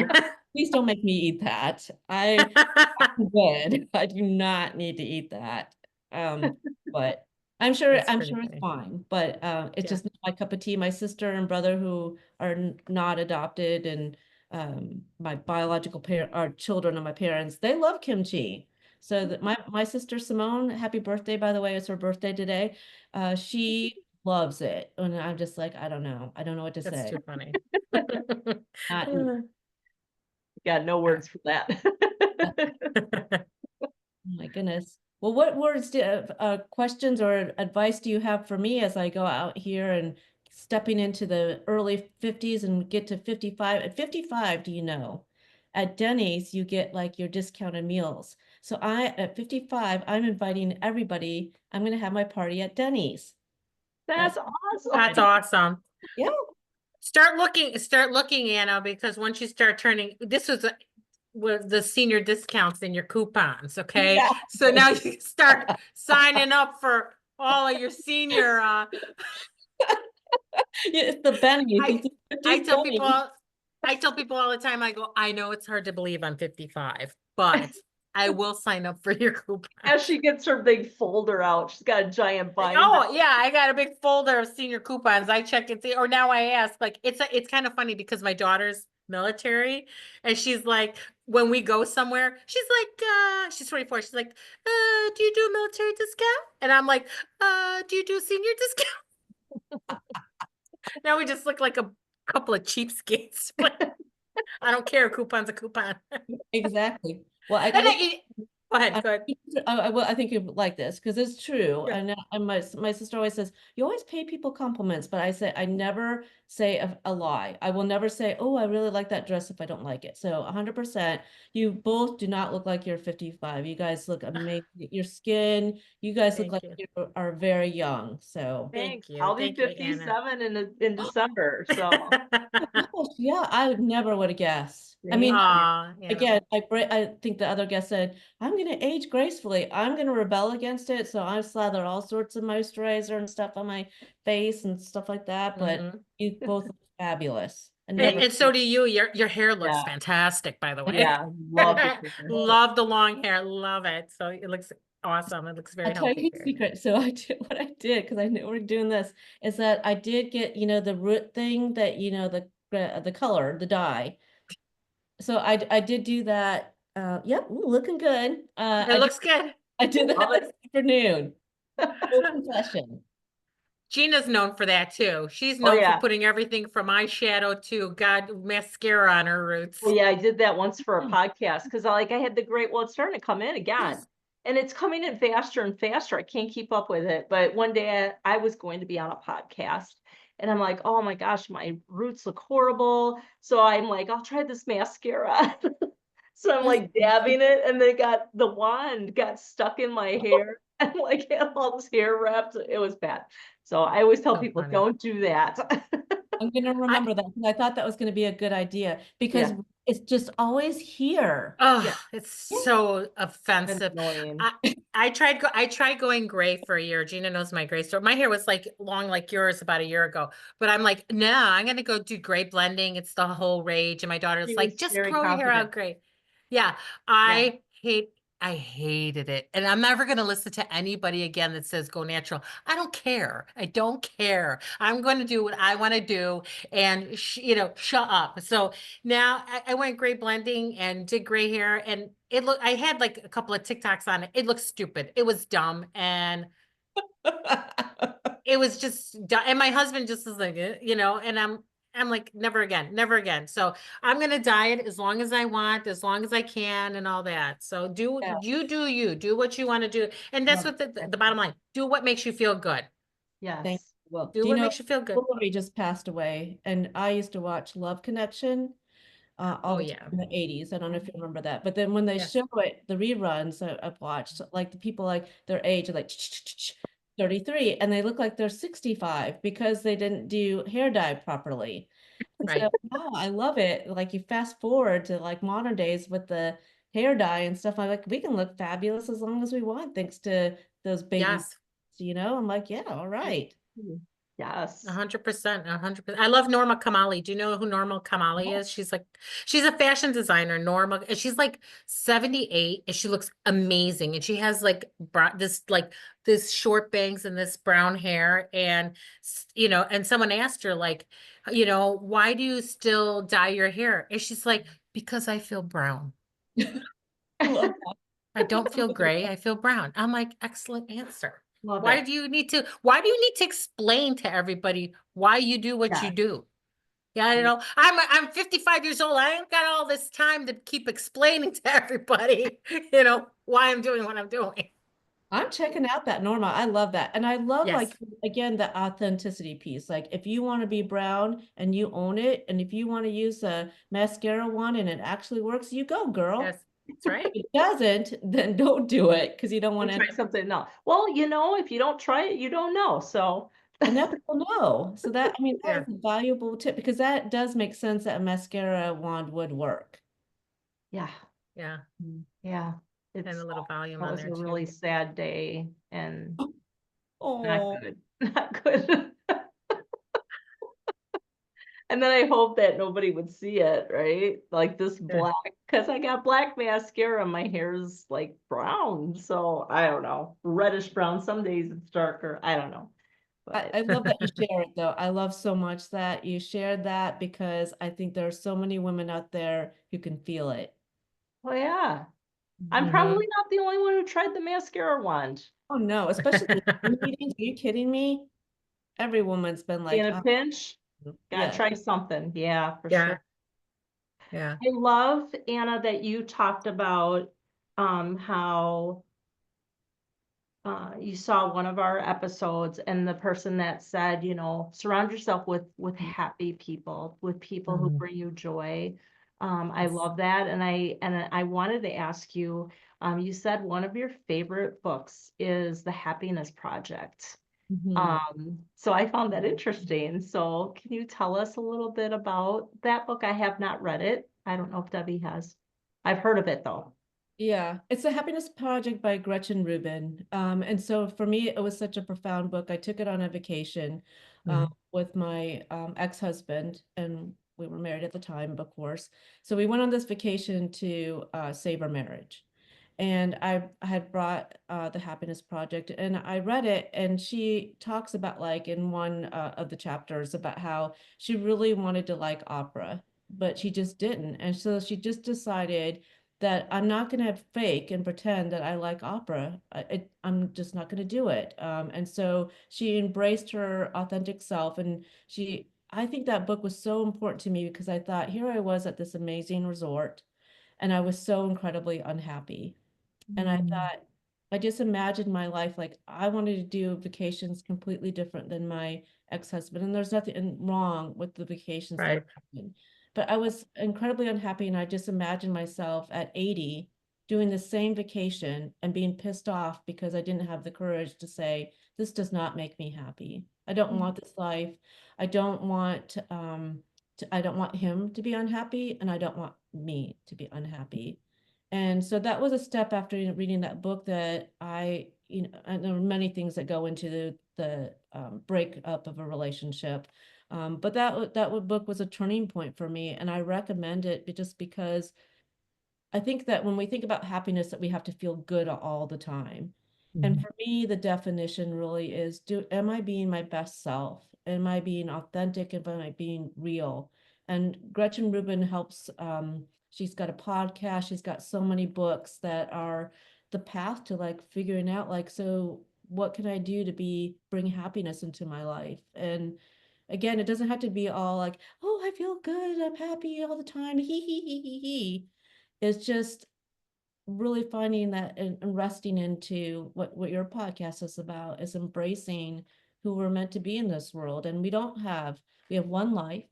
please don't make me eat that. I'm good. I do not need to eat that. But I'm sure That's pretty it's funny. fine. But it's Yeah. just not my cup of tea. My sister and brother who are not adopted, and my biological parent, our children of my parents, they love kimchi. So that my sister Simone, happy birthday, by the way, it's her birthday today. She loves it. And I'm just like, I don't know. I don't know what to That's say. too funny. Not, Got no words for that. oh my goodness. Well, what questions or advice do you have for me as I go out here and stepping into the early 50s and get to 55? At 55, do you know, at Denny's, you get like your discounted meals. So at 55, I'm inviting everybody. I'm going to have my party at Denny's. That's That's awesome. That's awesome. yeah. Start looking, Anna, because once you start turning, this was with the senior discounts in your coupons, okay? Yeah. So now you start signing up for all of your senior It's the Benny's. I It's the I 50s tell people Benny's. I tell people all the time, I go, I know it's hard to believe I'm 55, but I will sign up for your coupon. As she gets her big folder out, she's got a giant binder. Oh yeah, I got a big folder of senior coupons. I check and see, or now I ask, like it's kind of funny because my daughter's military, and she's like, when we go somewhere, she's like, she's 24, she's like, do you do a military discount? And I'm like, do you do a senior discount? Now we just look like a couple of cheapskates. I don't care, coupon's a coupon. Exactly. Well, I And got to go ahead, I'm go ahead. I think you like this because it's true. Yeah. And my sister always says, you always pay people compliments, but I say, I never say a lie. I will never say, oh, I really like that dress if I don't like it. So 100%, you both do not look like you're 55. You guys look amazing. Your skin, you guys look Thank like you. you are very young. So. Thanks. Thank you. I'll be Thank you, Anna. 57 in December, so Gosh, yeah, I never would have guessed. I thank mean, you. Aw, Anna. again, I think the other guest said, I'm going to age gracefully. I'm going to rebel against it. So I slather all sorts of moisturizer and stuff on my face and stuff like that. But Mhm. you both look fabulous. And And, never, and so do you. Your hair looks Yeah, fantastic, by the way. yeah, love the hair. Love the long hair. Love it. So it looks awesome. It looks very I'll tell healthy you a for you. secret. So I did what I did because I knew we are doing this is that I did get, the root thing that, the color, the dye. So I did do that. Yep, looking good. It looks good. I did that Love this it. afternoon. Full confession. Gina's known for that too. She's Oh known for yeah. putting everything from eyeshadow to mascara on her Well, roots. yeah, I did that once for a Hmm. podcast because I had the great, well, it's starting to come in again. Yes. And it's coming in faster and faster. I can't keep up with it. But one day I was going to be on a podcast and I'm like, oh my gosh, my roots look horrible. So I'm like, I'll try this mascara. So I'm That's like dabbing it and the wand got stuck in my hair and like had all this hair wrapped. It was bad. So I always tell So people, funny. don't do that. I'm gonna I remember that because I thought that was gonna be a good idea because Yeah. it's just always here. Yeah. Oh, it's Yeah. so And offensive. annoying. I I tried going gray for a year. Gina knows my gray story. My hair was like long like yours about a year ago. But I'm like, no, I'm gonna go do gray blending. It's the whole rage. And my daughter's She like, was just very grow your hair confident. out gray. Yeah, Yeah. I hated it. And I'm never gonna listen to anybody again that says go natural. I don't care. I don't care. I'm going to do what I want to do and shut up. So now I went gray blending and did gray hair and I had like a couple of TikToks on it. It looked stupid. It was dumb. And it was just and my husband just was like, and I'm like, never again, never again. So I'm gonna diet as long as I want, as long as I can, and all that. So Yeah. do what you want to do. And that's Love what the it. bottom line. Do what makes you feel good. Thank Yes. you. Well, Do do you what know makes you feel good. Hillary just passed away, and I used to watch Love Connection all Oh the time yeah. in the 80s. I don't know if you remember that. But then when they Yes. show it, the reruns I've watched, like the people like their age are like 33 and they look like they're 65 because they didn't do hair dye properly. And so, Right. wow, I love it. Like you fast forward to like modern days with the hair dye and stuff. I'm like, we can look fabulous as long as we want, thanks to those baby, Yes. I'm like, yeah, all right. Yes. 100%, 100%. I love Norma Kamali. Do you know who Norma Kamali is? She's a fashion designer, Norma, and she's like 78 and she looks amazing. And she has like this short bangs and this brown hair. And, and someone asked her like, why do you still dye your hair? And she's like, because I feel brown. I love I don't feel that. gray. I feel brown. I'm like, excellent answer. Love Why it. do you need to, why do you need to explain to everybody why you do what you Yeah. do? Yeah, I'm 55 years old. I ain't got all this time to keep explaining to everybody, why I'm doing what I'm doing. I'm checking out that Norma. I love that. And I love Yes, like again the authenticity piece. Like if you want to be brown and you own it, and if you want to use a mascara one and it actually works, you go, girl. yes, that's right. If it doesn't, then don't do it because you don't want And to try something else. Well, if you don't try it, you don't know. So and never will know. So that I mean that Yeah, is a valuable tip because that does make sense that a mascara wand would work. yeah, yeah. yeah. And It's a little volume that on was there a too. really sad day and not Oh, good. Not good. And then I hope that nobody would see it, right? Like this Yeah. black, because I got black mascara, my hair's like brown. So I don't know, reddish brown. Some days it's darker. I don't know. But I love that you share it though. I love so much that you shared that because I think there are so many women out there who can feel it. well, yeah, I'm Mhm. probably not the only one who tried the mascara wand. Oh no, especially the Zoom meetings. Are you kidding me? Every woman's been In like, a pinch, gotta yeah. try something. Yeah, for Yeah, sure. yeah. I love, Anna, that you talked about how you saw one of our episodes and the person that said, surround yourself with happy people, with people who Mhm. bring you joy. I love that. And I wanted to ask you, you said one of your favorite books is The Happiness Project. Mhm. So I found that interesting. So can you tell us a little bit about that book? I have not read it. I don't know if Debbie has. I've heard of it though. Yeah, it's The Happiness Project by Gretchen Rubin. And so for me, it was such a profound book. I took it on a vacation Mhm. with my ex-husband, and we were married at the time, of course. So we went on this vacation to save our marriage. And I had brought The Happiness Project, and I read it, and she talks about, like, in one of the chapters, about how she really wanted to like opera, but she just didn't. And so she just decided that I'm not going to fake and pretend that I like opera. I'm just not going to do it. And so she embraced her authentic self. And I think that book was so important to me because I thought, here I was at this amazing resort, and I was so incredibly unhappy. And I Mm. thought, I just imagined my life like I wanted to do vacations completely different than my ex-husband. And there's nothing wrong with the vacations that Right. we're having. But I was incredibly unhappy, and I just imagined myself at 80 doing the same vacation and being pissed off because I didn't have the courage to say, this does not make me happy. I don't want this life. I don't want I don't want him to be unhappy, and I don't want me to be unhappy. And so that was a step after reading that book that and there are many things that go into the breakup of a relationship. But that book was a turning point for me, and I recommend it just because I think that when we think about happiness, that we have to feel good all the time. And Mhm. for me, the definition really is, am I being my best self? Am I being authentic? Am I being real? And Gretchen Rubin helps, she's got a podcast, she's got so many books that are the path to like figuring out, like, so what can I do to bring happiness into my life? And again, it doesn't have to be all like, oh, I feel good, I'm happy all the time, he. It's just really finding that and resting into what your podcast is about, is embracing who we're meant to be in this world. And we have one life.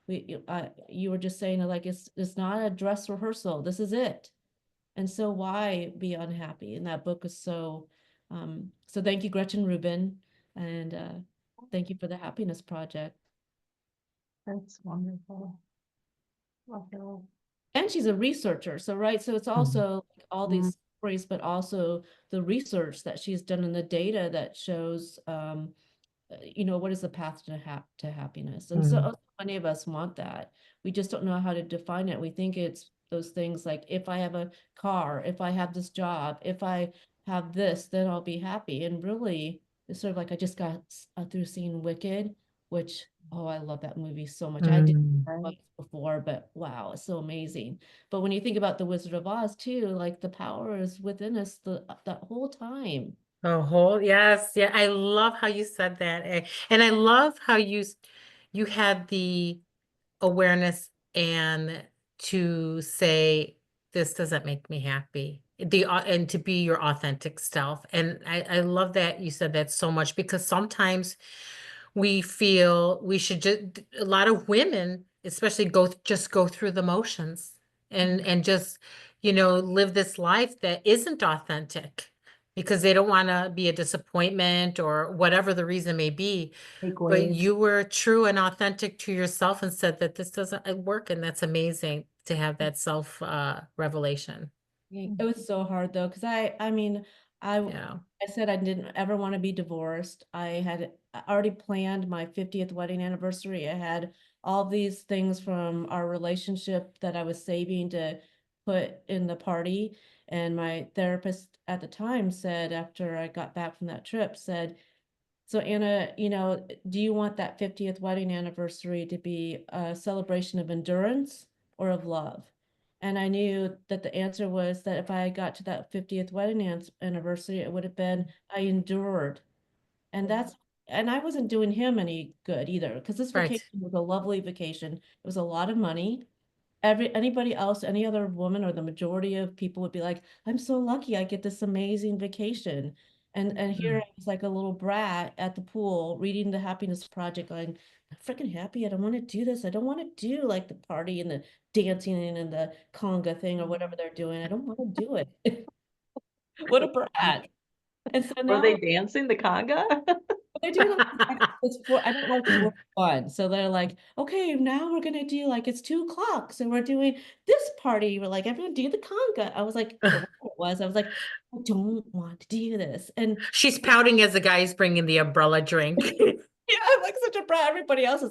You were just saying, like, it's not a dress rehearsal. This is it. And so why be unhappy? And that book is so thank you, Gretchen Rubin. And thank you for the Happiness Project. That's wonderful. Wonderful. And she's a researcher, so right, so it's Mhm. also like all Mm, these stories, but also the research that she's done and the data that shows what is the path to happiness. And so Mhm. many of us want that. We just don't know how to define it. We think it's those things like, if I have a car, if I have this job, if I have this, then I'll be happy. And really, it's sort of like, I just got through seeing Wicked, which, oh, I love that movie so much. I did Mm. right. once before, but wow, it's so amazing. But when you think about The Wizard of Oz too, like, the power is within us that whole time. The whole, yes, yeah. I love how you said that. And I love how you had the awareness and to say, this doesn't make me happy. And to be your authentic self. And I love that you said that so much, because sometimes we feel we should just, a lot of women especially just go through the motions and just, live this life that isn't authentic because they don't want to be a disappointment or whatever the reason may be. Take But waves. you were true and authentic to yourself and said that this doesn't work, and that's amazing to have that self revelation. Yeah, it was so hard though, because I mean, Yeah. I said I didn't ever want to be divorced. I had already planned my 50th wedding anniversary. I had all these things from our relationship that I was saving to put in the party. And my therapist at the time said, after I got back from that trip, said, so Anna, do you want that 50th wedding anniversary to be a celebration of endurance or of love? And I knew that the answer was that if I got to that 50th wedding anniversary, it would have been, I endured. And and I wasn't doing him any good either, because this Right. vacation was a lovely vacation. It was a lot of money. Anybody else, any other woman or the majority of people would be like, I'm so lucky I get this amazing vacation. And here I was like a little brat at the pool reading the Happiness Project, going, I'm freaking happy. I don't want to do this. I don't want to do like the party and the dancing and the conga thing or whatever they're doing. I don't want to do it. What a brat. And so Were now they dancing the conga? they're doing like, it's for, I don't like the word fun. So they're like, okay, now we're gonna do like it's 2 o'clock. So we're doing this party. We're like, everyone do the conga. I was like, or whatever it was, I was like, I don't want to do this. And She's pouting as the guy's bringing the umbrella drink. yeah, I'm like such a brat. Everybody else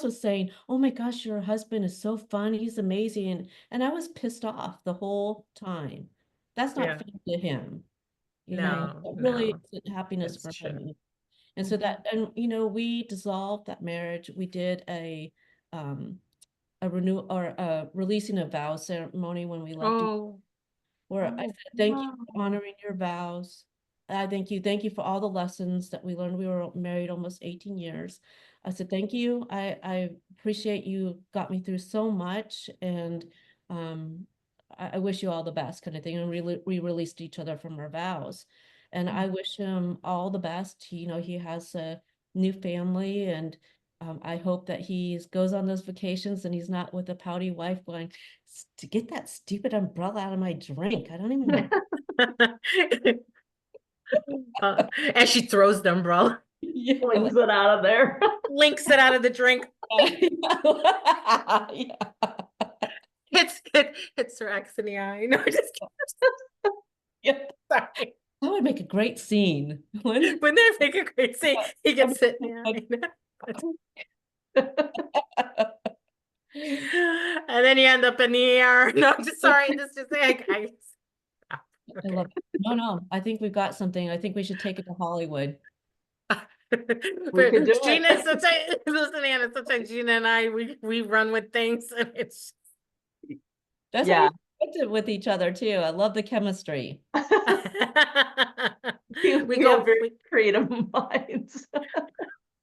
was saying, oh my gosh, your husband is so fun. He's amazing. And I was pissed off the whole time. That's not Yeah. fair to him. No, That really no, isn't happiness that's for true. him. And so that, and we dissolved that marriage. We did um a renew or a releasing a vow ceremony when we left, Oh, where I Oh, said, thank you wow. for honoring your vows. I thank you for all the lessons that we learned. We were married almost 18 years. I said, thank you. I appreciate you got me through so much. And I wish you all the best kind of thing. And we released each other from our vows. And I wish him all the best. He has a new family, and I hope that he goes on those vacations and he's not with a pouty wife going, to get that stupid umbrella out of my drink. I don't even. as she throws the umbrella, Yeah. Flings it out of there. links it out of the drink, Yeah. hits her ex in the eye. No, just Yeah. sorry. That would make a great scene. Wouldn't Wouldn't that make a great scene? He gets hit in the eye. And then you end up in the air. No, I'm just sorry. This just I I love it. No, I think we've got something. I think we should take it to Hollywood. We could do Gina, it. sometimes listen, Anna, sometimes Gina and I we run with things and it's That's Yeah. how we connected with each other too. I love the chemistry. we We go have very creative minds.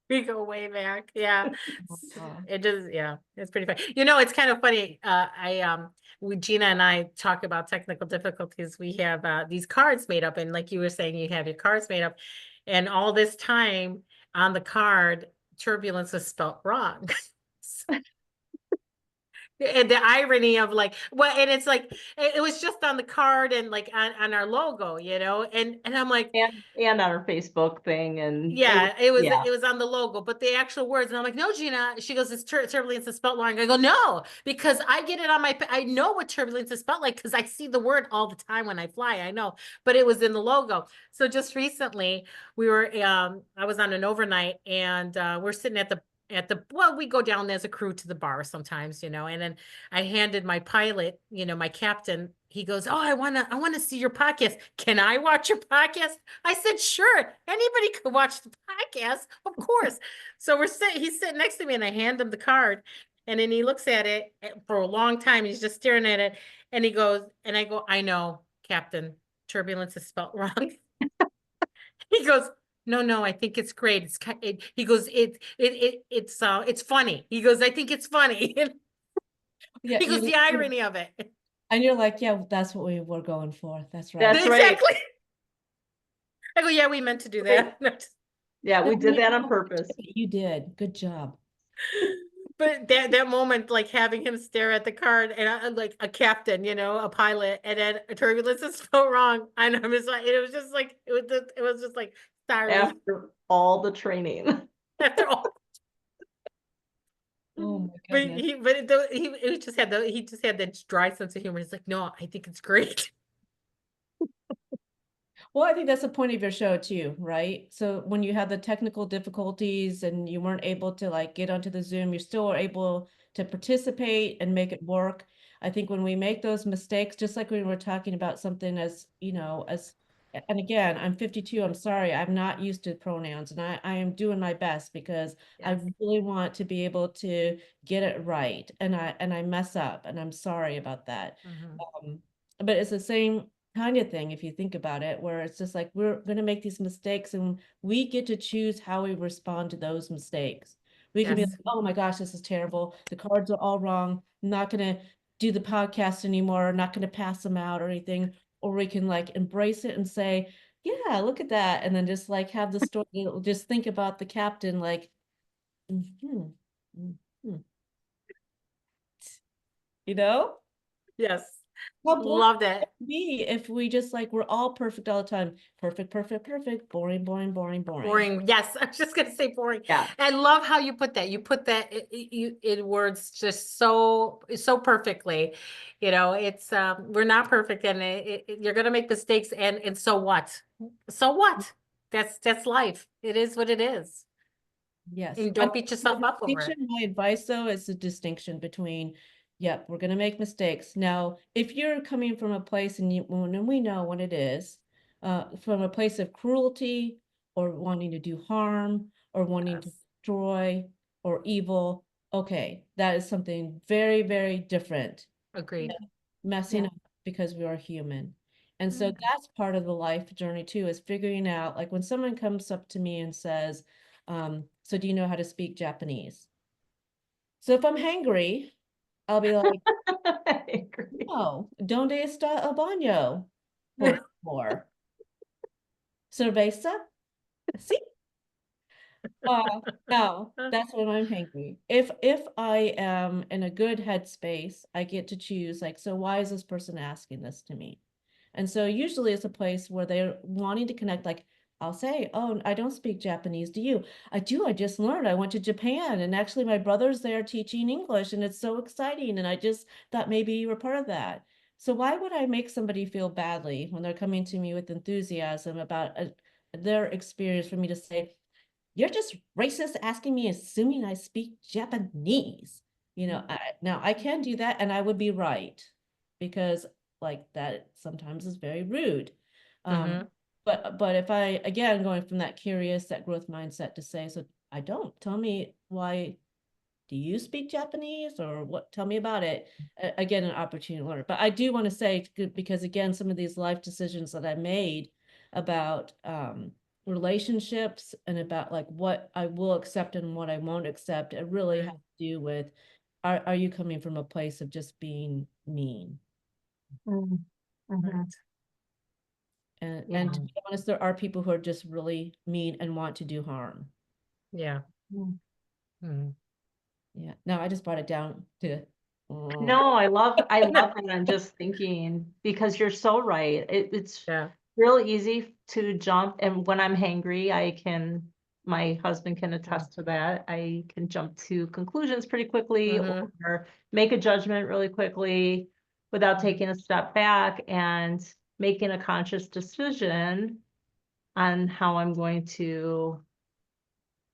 we go way back. Yeah. Wow. It does, yeah, it's pretty funny. It's kind of funny. Gina and I talk about technical difficulties. We have these cards made up, and like you were saying, you have your cards made up, and all this time on the card, turbulence was spelt wrong. And the irony of like, well, and it's like it was just on the card and like on our logo, and I'm like, And on our Facebook thing, and yeah, yeah. it was on the logo, but the actual words, and I'm like, no, Gina. She goes, it's turbulence is spelled wrong. I go, no, because I get it on I know what turbulence is spelled like because I see the word all the time when I fly. I know, but it was in the logo. So just recently, I was on an overnight, and we're sitting well, we go down as a crew to the bar sometimes, and then I handed my pilot, my captain. He goes, oh, I wanna see your podcast. Can I watch your podcast? I said, sure. Anybody could watch the podcast, of course. So he's sitting next to me, and I hand him the card, and then he looks at it for a long time. He's just staring at it, and he goes, and I go, I know, Captain, turbulence is spelled wrong. He goes, no, I think it's great. He goes, it's funny. He goes, I think it's funny. Yeah, He goes, the irony of it. and you're like, yeah, that's what we were going for. That's right. That's right. Exactly. I go, yeah, we meant to do that. Yeah, we did that on purpose. You did. Good job. But that moment, like having him stare at the card, and like a captain, a pilot, and then a turbulence is spelled wrong. And I'm just like, it was just like sorry. After all the training. After all. Oh my But goodness. he just had that dry sense of humor. He's like, no, I think it's great. Well, I think that's the point of your show too, right? So when you have the technical difficulties and you weren't able to like get onto the Zoom, you still are able to participate and make it work. I think when we make those mistakes, just like when we're talking about something and again, I'm 52, I'm sorry, I'm not used to pronouns, and I am doing my best because I Yes. really want to be able to get it right. And I mess up, and I'm sorry about that. But it's the same kind of thing if you think about it, where it's just like we're going to make these mistakes and we get to choose how we respond to those mistakes. We can be like, Yes. oh my gosh, this is terrible. The cards are all wrong. I'm not going to do the podcast anymore. I'm not going to pass them out or anything. Or we can like embrace it and say, yeah, look at that. And then just like have the story, just think about the captain like, mhm, mhm, you know? Yes. How boring Love would that. it be if we just like we're all perfect all the time? Perfect, perfect, perfect, boring, boring, boring, boring. Boring. Yes, I was just gonna say boring. Yeah. I love how you put that. You put that in words just so perfectly. You know, it's we're not perfect, and you're gonna make mistakes, and so what? So what? That's life. It is what it is. Yes. And don't beat yourself The up over it. distinction, my advice though, is the distinction between, yep, we're gonna make mistakes. Now, if you're coming from a place and we know what it is, from a place of cruelty or wanting to do harm or wanting to Yes. destroy or evil, okay, that is something very, very different. Agreed. Messing Yeah. up because we are human. And so Mm. that's part of the life journey too, is figuring out, like when someone comes up to me and says, so do you know how to speak Japanese? So if I'm hangry, I'll be like, I agree. no, donde está el baño? Por favor. Cerveza? Sí. No, that's when I'm hangry. If I am in a good headspace, I get to choose like, so why is this person asking this to me? And so usually it's a place where they're wanting to connect, like I'll say, oh, I don't speak Japanese. Do you? I do. I just learned. I went to Japan and actually my brother's there teaching English and it's so exciting. And I just thought maybe you were part of that. So why would I make somebody feel badly when they're coming to me with enthusiasm about their experience for me to say, you're just racist asking me, assuming I speak Japanese. Now I can do that and I would be right because like that sometimes is very rude. Mm-hmm. But if I, again, going from that curious, that growth mindset to say, so I don't, tell me why, do you speak Japanese or what? Tell me about it. Again, an opportunity to learn. But I do want to say, because again, some of these life decisions that I made about relationships and about like what I will accept and what I won't accept, it really has to do with, are you coming from a place of just being mean? Mm. Mhm. And to Yeah. be honest, there are people who are just really mean and want to do harm. Yeah. Mm. Mhm. Yeah. No, I just brought it down to, oh, No, I love that. I'm just thinking because you're so right. It's Yeah. real easy to jump, and when I'm hangry, my husband can attest to that. I can jump to conclusions pretty quickly Mm-hmm. or make a judgment really quickly without taking a step back and making a conscious decision on how I'm going to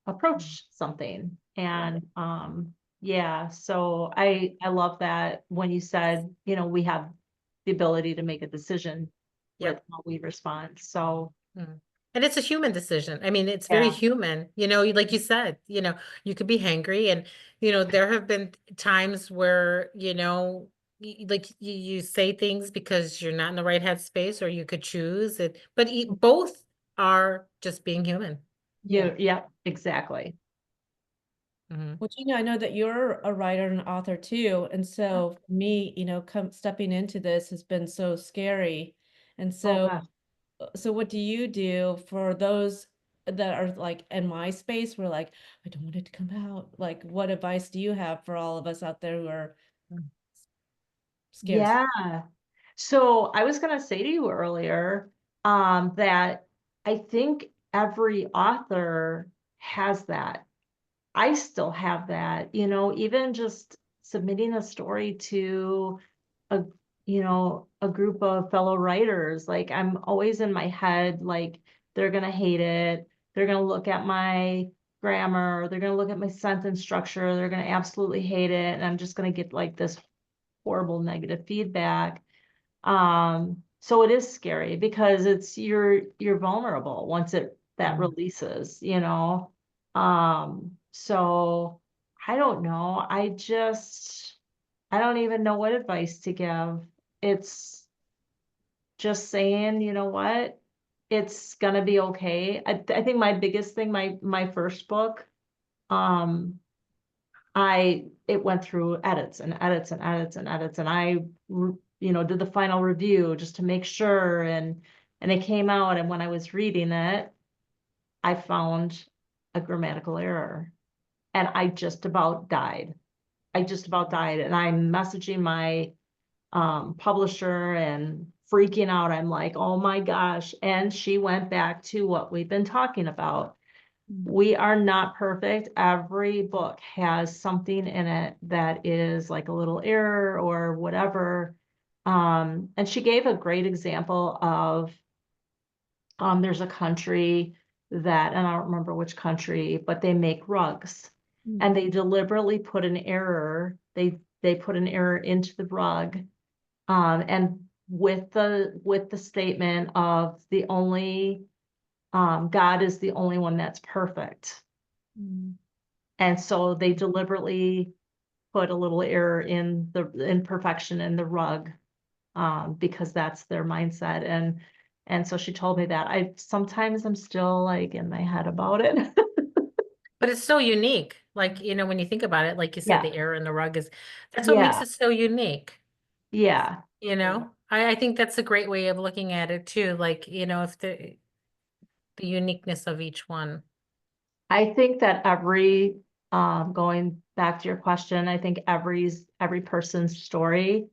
approach something. And yeah, so I love that when you said, we have the ability to make a decision with Yep. how we respond. So Mm. And it's a human decision. I mean, it's very yeah, human, like you said, you could be hangry and, there have been times where, like you say things because you're not in the right headspace or you could choose it, but both are just being human. yeah. yeah, exactly. Hmm. Well, Gina, I know that you're a writer and author too. And so for me, stepping into this has been so scary. And Oh so, gosh. so what do you do for those that are like in my space where like, I don't want it to come out? Like, what advice do you have for all of us out there who are scared? Yeah. So I was gonna say to you earlier, that I think every author has that. I still have that, even just submitting a story to a, a group of fellow writers. Like I'm always in my head, like they're gonna hate it. They're gonna look at my grammar. They're gonna look at my sentence structure. They're gonna absolutely hate it. And I'm just gonna get like this horrible negative feedback. So it is scary because you're vulnerable once that Hmm. releases, So I don't know. I don't even know what advice to give. It's just saying, you know what? It's gonna be okay. I think my biggest thing, my first book, um, it went through edits and edits and edits and edits, and I did the final review just to make sure, and And it came out, and when I was reading it, I found a grammatical error, and I just about died. I just about died, and I'm messaging my publisher and freaking out. I'm like, oh my gosh. And she went back to what we've been talking about. We are not perfect. Every book has something in it that is like a little error or whatever. And she gave a great example of there's a country that, and I don't remember which country, but they make rugs. And they deliberately put an error, they put an error into the rug, and with the statement of the only God is the only one that's perfect. And so they deliberately put a little error in the imperfection in the rug, because that's their mindset. And so she told me that. I sometimes I'm still like in my head about it. But it's so unique. Like, when you think about it, like you said, Yeah. the error in the rug that's what makes Yeah. it so unique. Yeah. I think that's a great way of looking at it too. Like, if the uniqueness of each one. I think that going back to your question, I think every person's story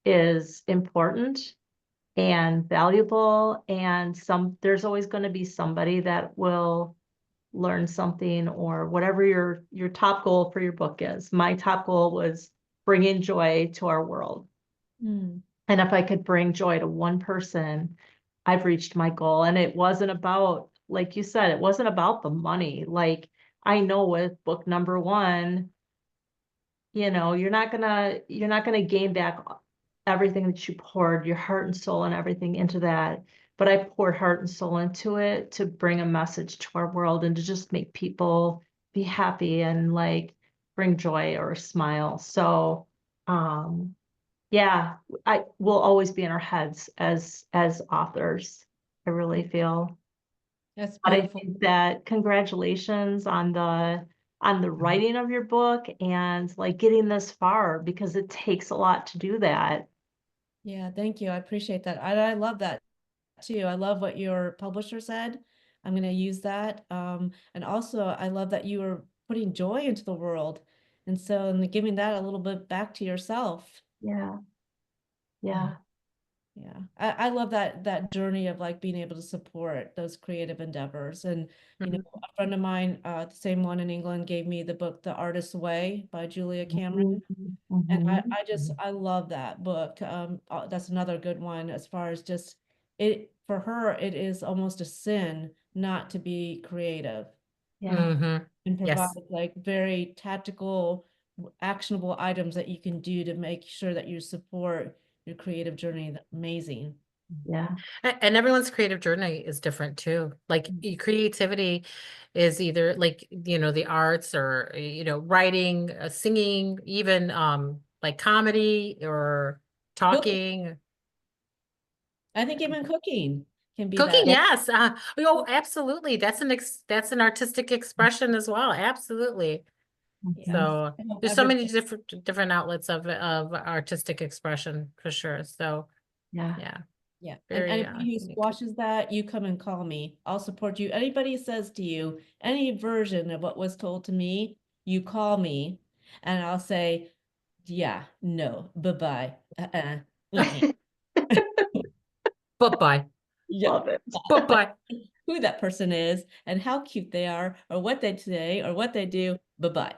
is important and valuable, and there's always going to be somebody that will learn something, or whatever your top goal for your book is. My top goal was bringing joy to our world. And if I could bring joy to one person, I've reached my goal. And it wasn't about, like you said, it wasn't about the money. Like, I know with book number one, you're not gonna gain back everything that you poured your heart and soul and everything into that. But I poured heart and soul into it to bring a message to our world and to just make people be happy and like bring joy or a smile. So, yeah, I will always be in our heads as authors. I really feel. That's But I beautiful. think that congratulations on the writing of your book and like getting this far, because it takes a lot to do that. Yeah, thank you. I appreciate that. I love that too. I love what your publisher said. I'm going to use that. And also, I love that you are putting joy into the world. And so, and giving that a little bit back to yourself. Yeah. Yeah. Yeah. I love that journey of like being able to support those creative endeavors. And, a friend of mine, the same one in England, gave me the book, The Artist's Way by Julia Cameron. And I love that book. That's another good one as far as just for her, it is almost a sin not to be creative Yeah. and provide Yes. like very tactical, actionable items that you can do to make sure that you support your creative journey. Amazing. Yeah. And everyone's creative journey is different too. Like creativity is either like, the arts or, writing, singing, even like comedy or Cooking. talking. I think even cooking can be Cooking, that. yes. Absolutely. That's an artistic expression as well. Absolutely. Yeah. Mhm. So there's so many different outlets of artistic expression for sure. So Yeah. yeah, Yeah. And very anybody who unique. squashes that, you come and call me. I'll support you. Anybody says to you any version of what was told to me, you call me and I'll say, yeah, no, bye-bye. Uh-uh. Bye-bye. Yeah. Love it. Bye-bye. Who that person is and how cute they are or what they say or what they do, bye-bye.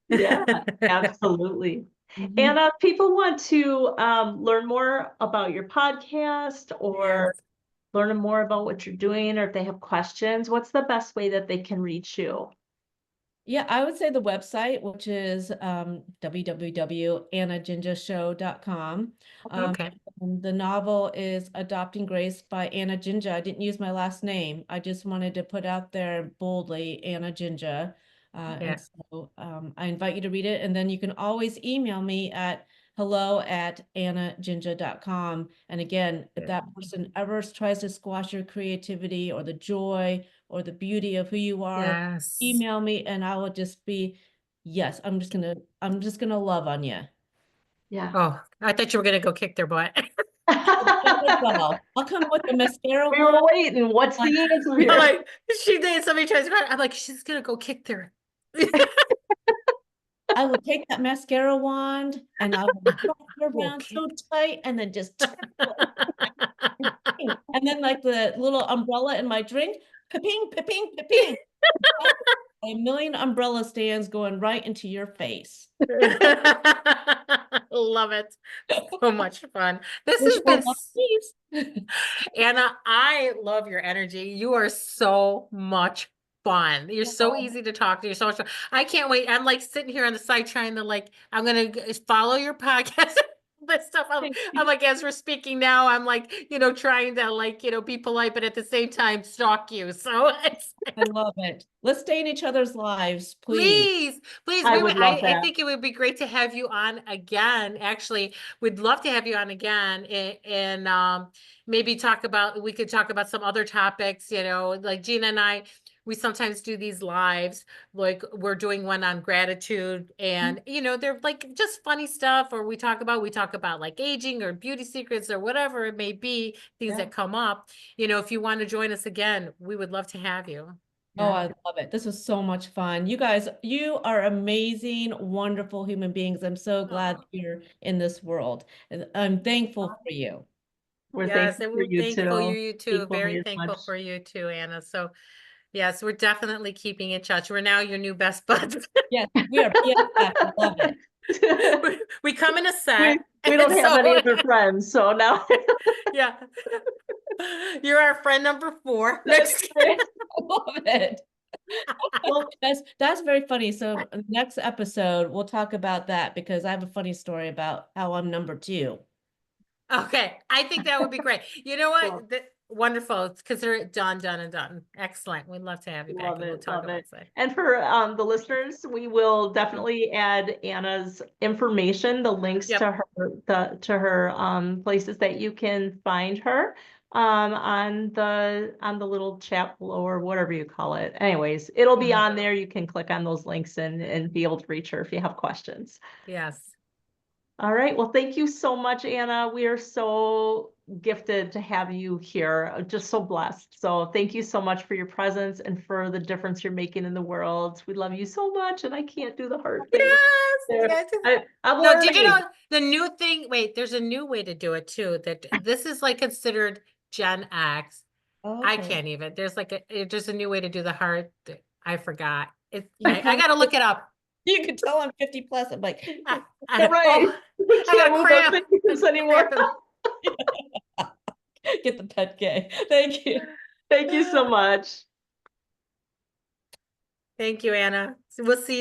Yeah, absolutely. Mhm. And people want to learn more about your podcast or Yes. learn more about what you're doing, or if they have questions, what's the best way that they can reach you? Yeah, I would say the website, which is www.annajinjashow.com. Okay. And the novel is Adopting Grace by Anna Jinja. I didn't use my last name. I just wanted to put out there boldly Anna Jinja. Yeah. And so I invite you to read it. And then you can always email me at hello@annajinja.com. And again, if that person ever tries to squash your creativity or the joy or the beauty of who you are, Yes. email me and I will just be, yes, I'm just gonna love on you. Yeah. Oh, I thought you were gonna go kick their butt. I'll come with the mascara We were wand. waiting. What's the answer I'm here? like, she did. Somebody tries to cry. I'm like, she's gonna go kick their. I will take that mascara wand and I will wrap it around Okay. so tight and then just and then like the little umbrella in my drink, ping, ping, ping. A million umbrella stands going right into your face. Love it. So much fun. This Wish has I been had these. Anna, I love your energy. You are so much fun. You're so easy to talk to. You're so much fun. I can't wait. I'm like sitting here on the side trying to like, I'm going to follow your podcast. This stuff. I'm like, as we're speaking now, I'm like, trying to like, be polite, but at the same time, stalk you. So it's I love it. Let's stay in each other's lives, please. please. I would love I that. think it would be great to have you on again. Actually, we'd love to have you on again and maybe we could talk about some other topics, like Gina and I, we sometimes do these lives, like we're doing one on gratitude and, they're like just funny stuff, or we talk about like aging or beauty secrets or whatever it may be, things that come up. If you want to join us again, we would love to have you. Oh, I love it. This was so much fun. You guys, you are amazing, wonderful human beings. I'm so glad Aw. you're in this world. And I'm thankful for you. We're Yes, thankful and for we're you thankful too. you too. Equally Very as thankful much. for you too, Anna. So yes, we're definitely keeping in touch. We're now your new best buds. Yes, we are BFF. I love it. We come in a set. We don't have so, any other friends, so now yeah. You're our friend number 4. That's great. I love it. well, That's very funny. So next episode, we'll talk about that because I have a funny story about how I'm number 2. Okay, I think that would be great. You know what? Cool. Wonderful, because they're done and done. Excellent. We'd love to have you back, love and we'll it, talk love about it. that. And for the listeners, we will definitely add Anna's information, the links Yep. to her places that you can find her on the little chat below or whatever you call it. Anyways, it'll be on there. You can click on those links and be able to reach her if you have questions. Yes. All right. Well, thank you so much, Anna. We are so gifted to have you here. Just so blessed. So thank you so much for your presence and for the difference you're making in the world. We love you so much, and I can't do the heart thing. Yes. I'm No, did you learning. know the new thing? Wait, there's a new way to do it too. That this is like considered Gen X. Oh, I okay. can't even. There's like there's a new way to do the heart. I forgot. I can gotta look it up. You can tell I'm 50 plus. I'm like, I Right. We I can't got move cramp. our fingers anymore. get the pet gay. Thank you. Thank you so much. Thank you, Anna. So we'll see you.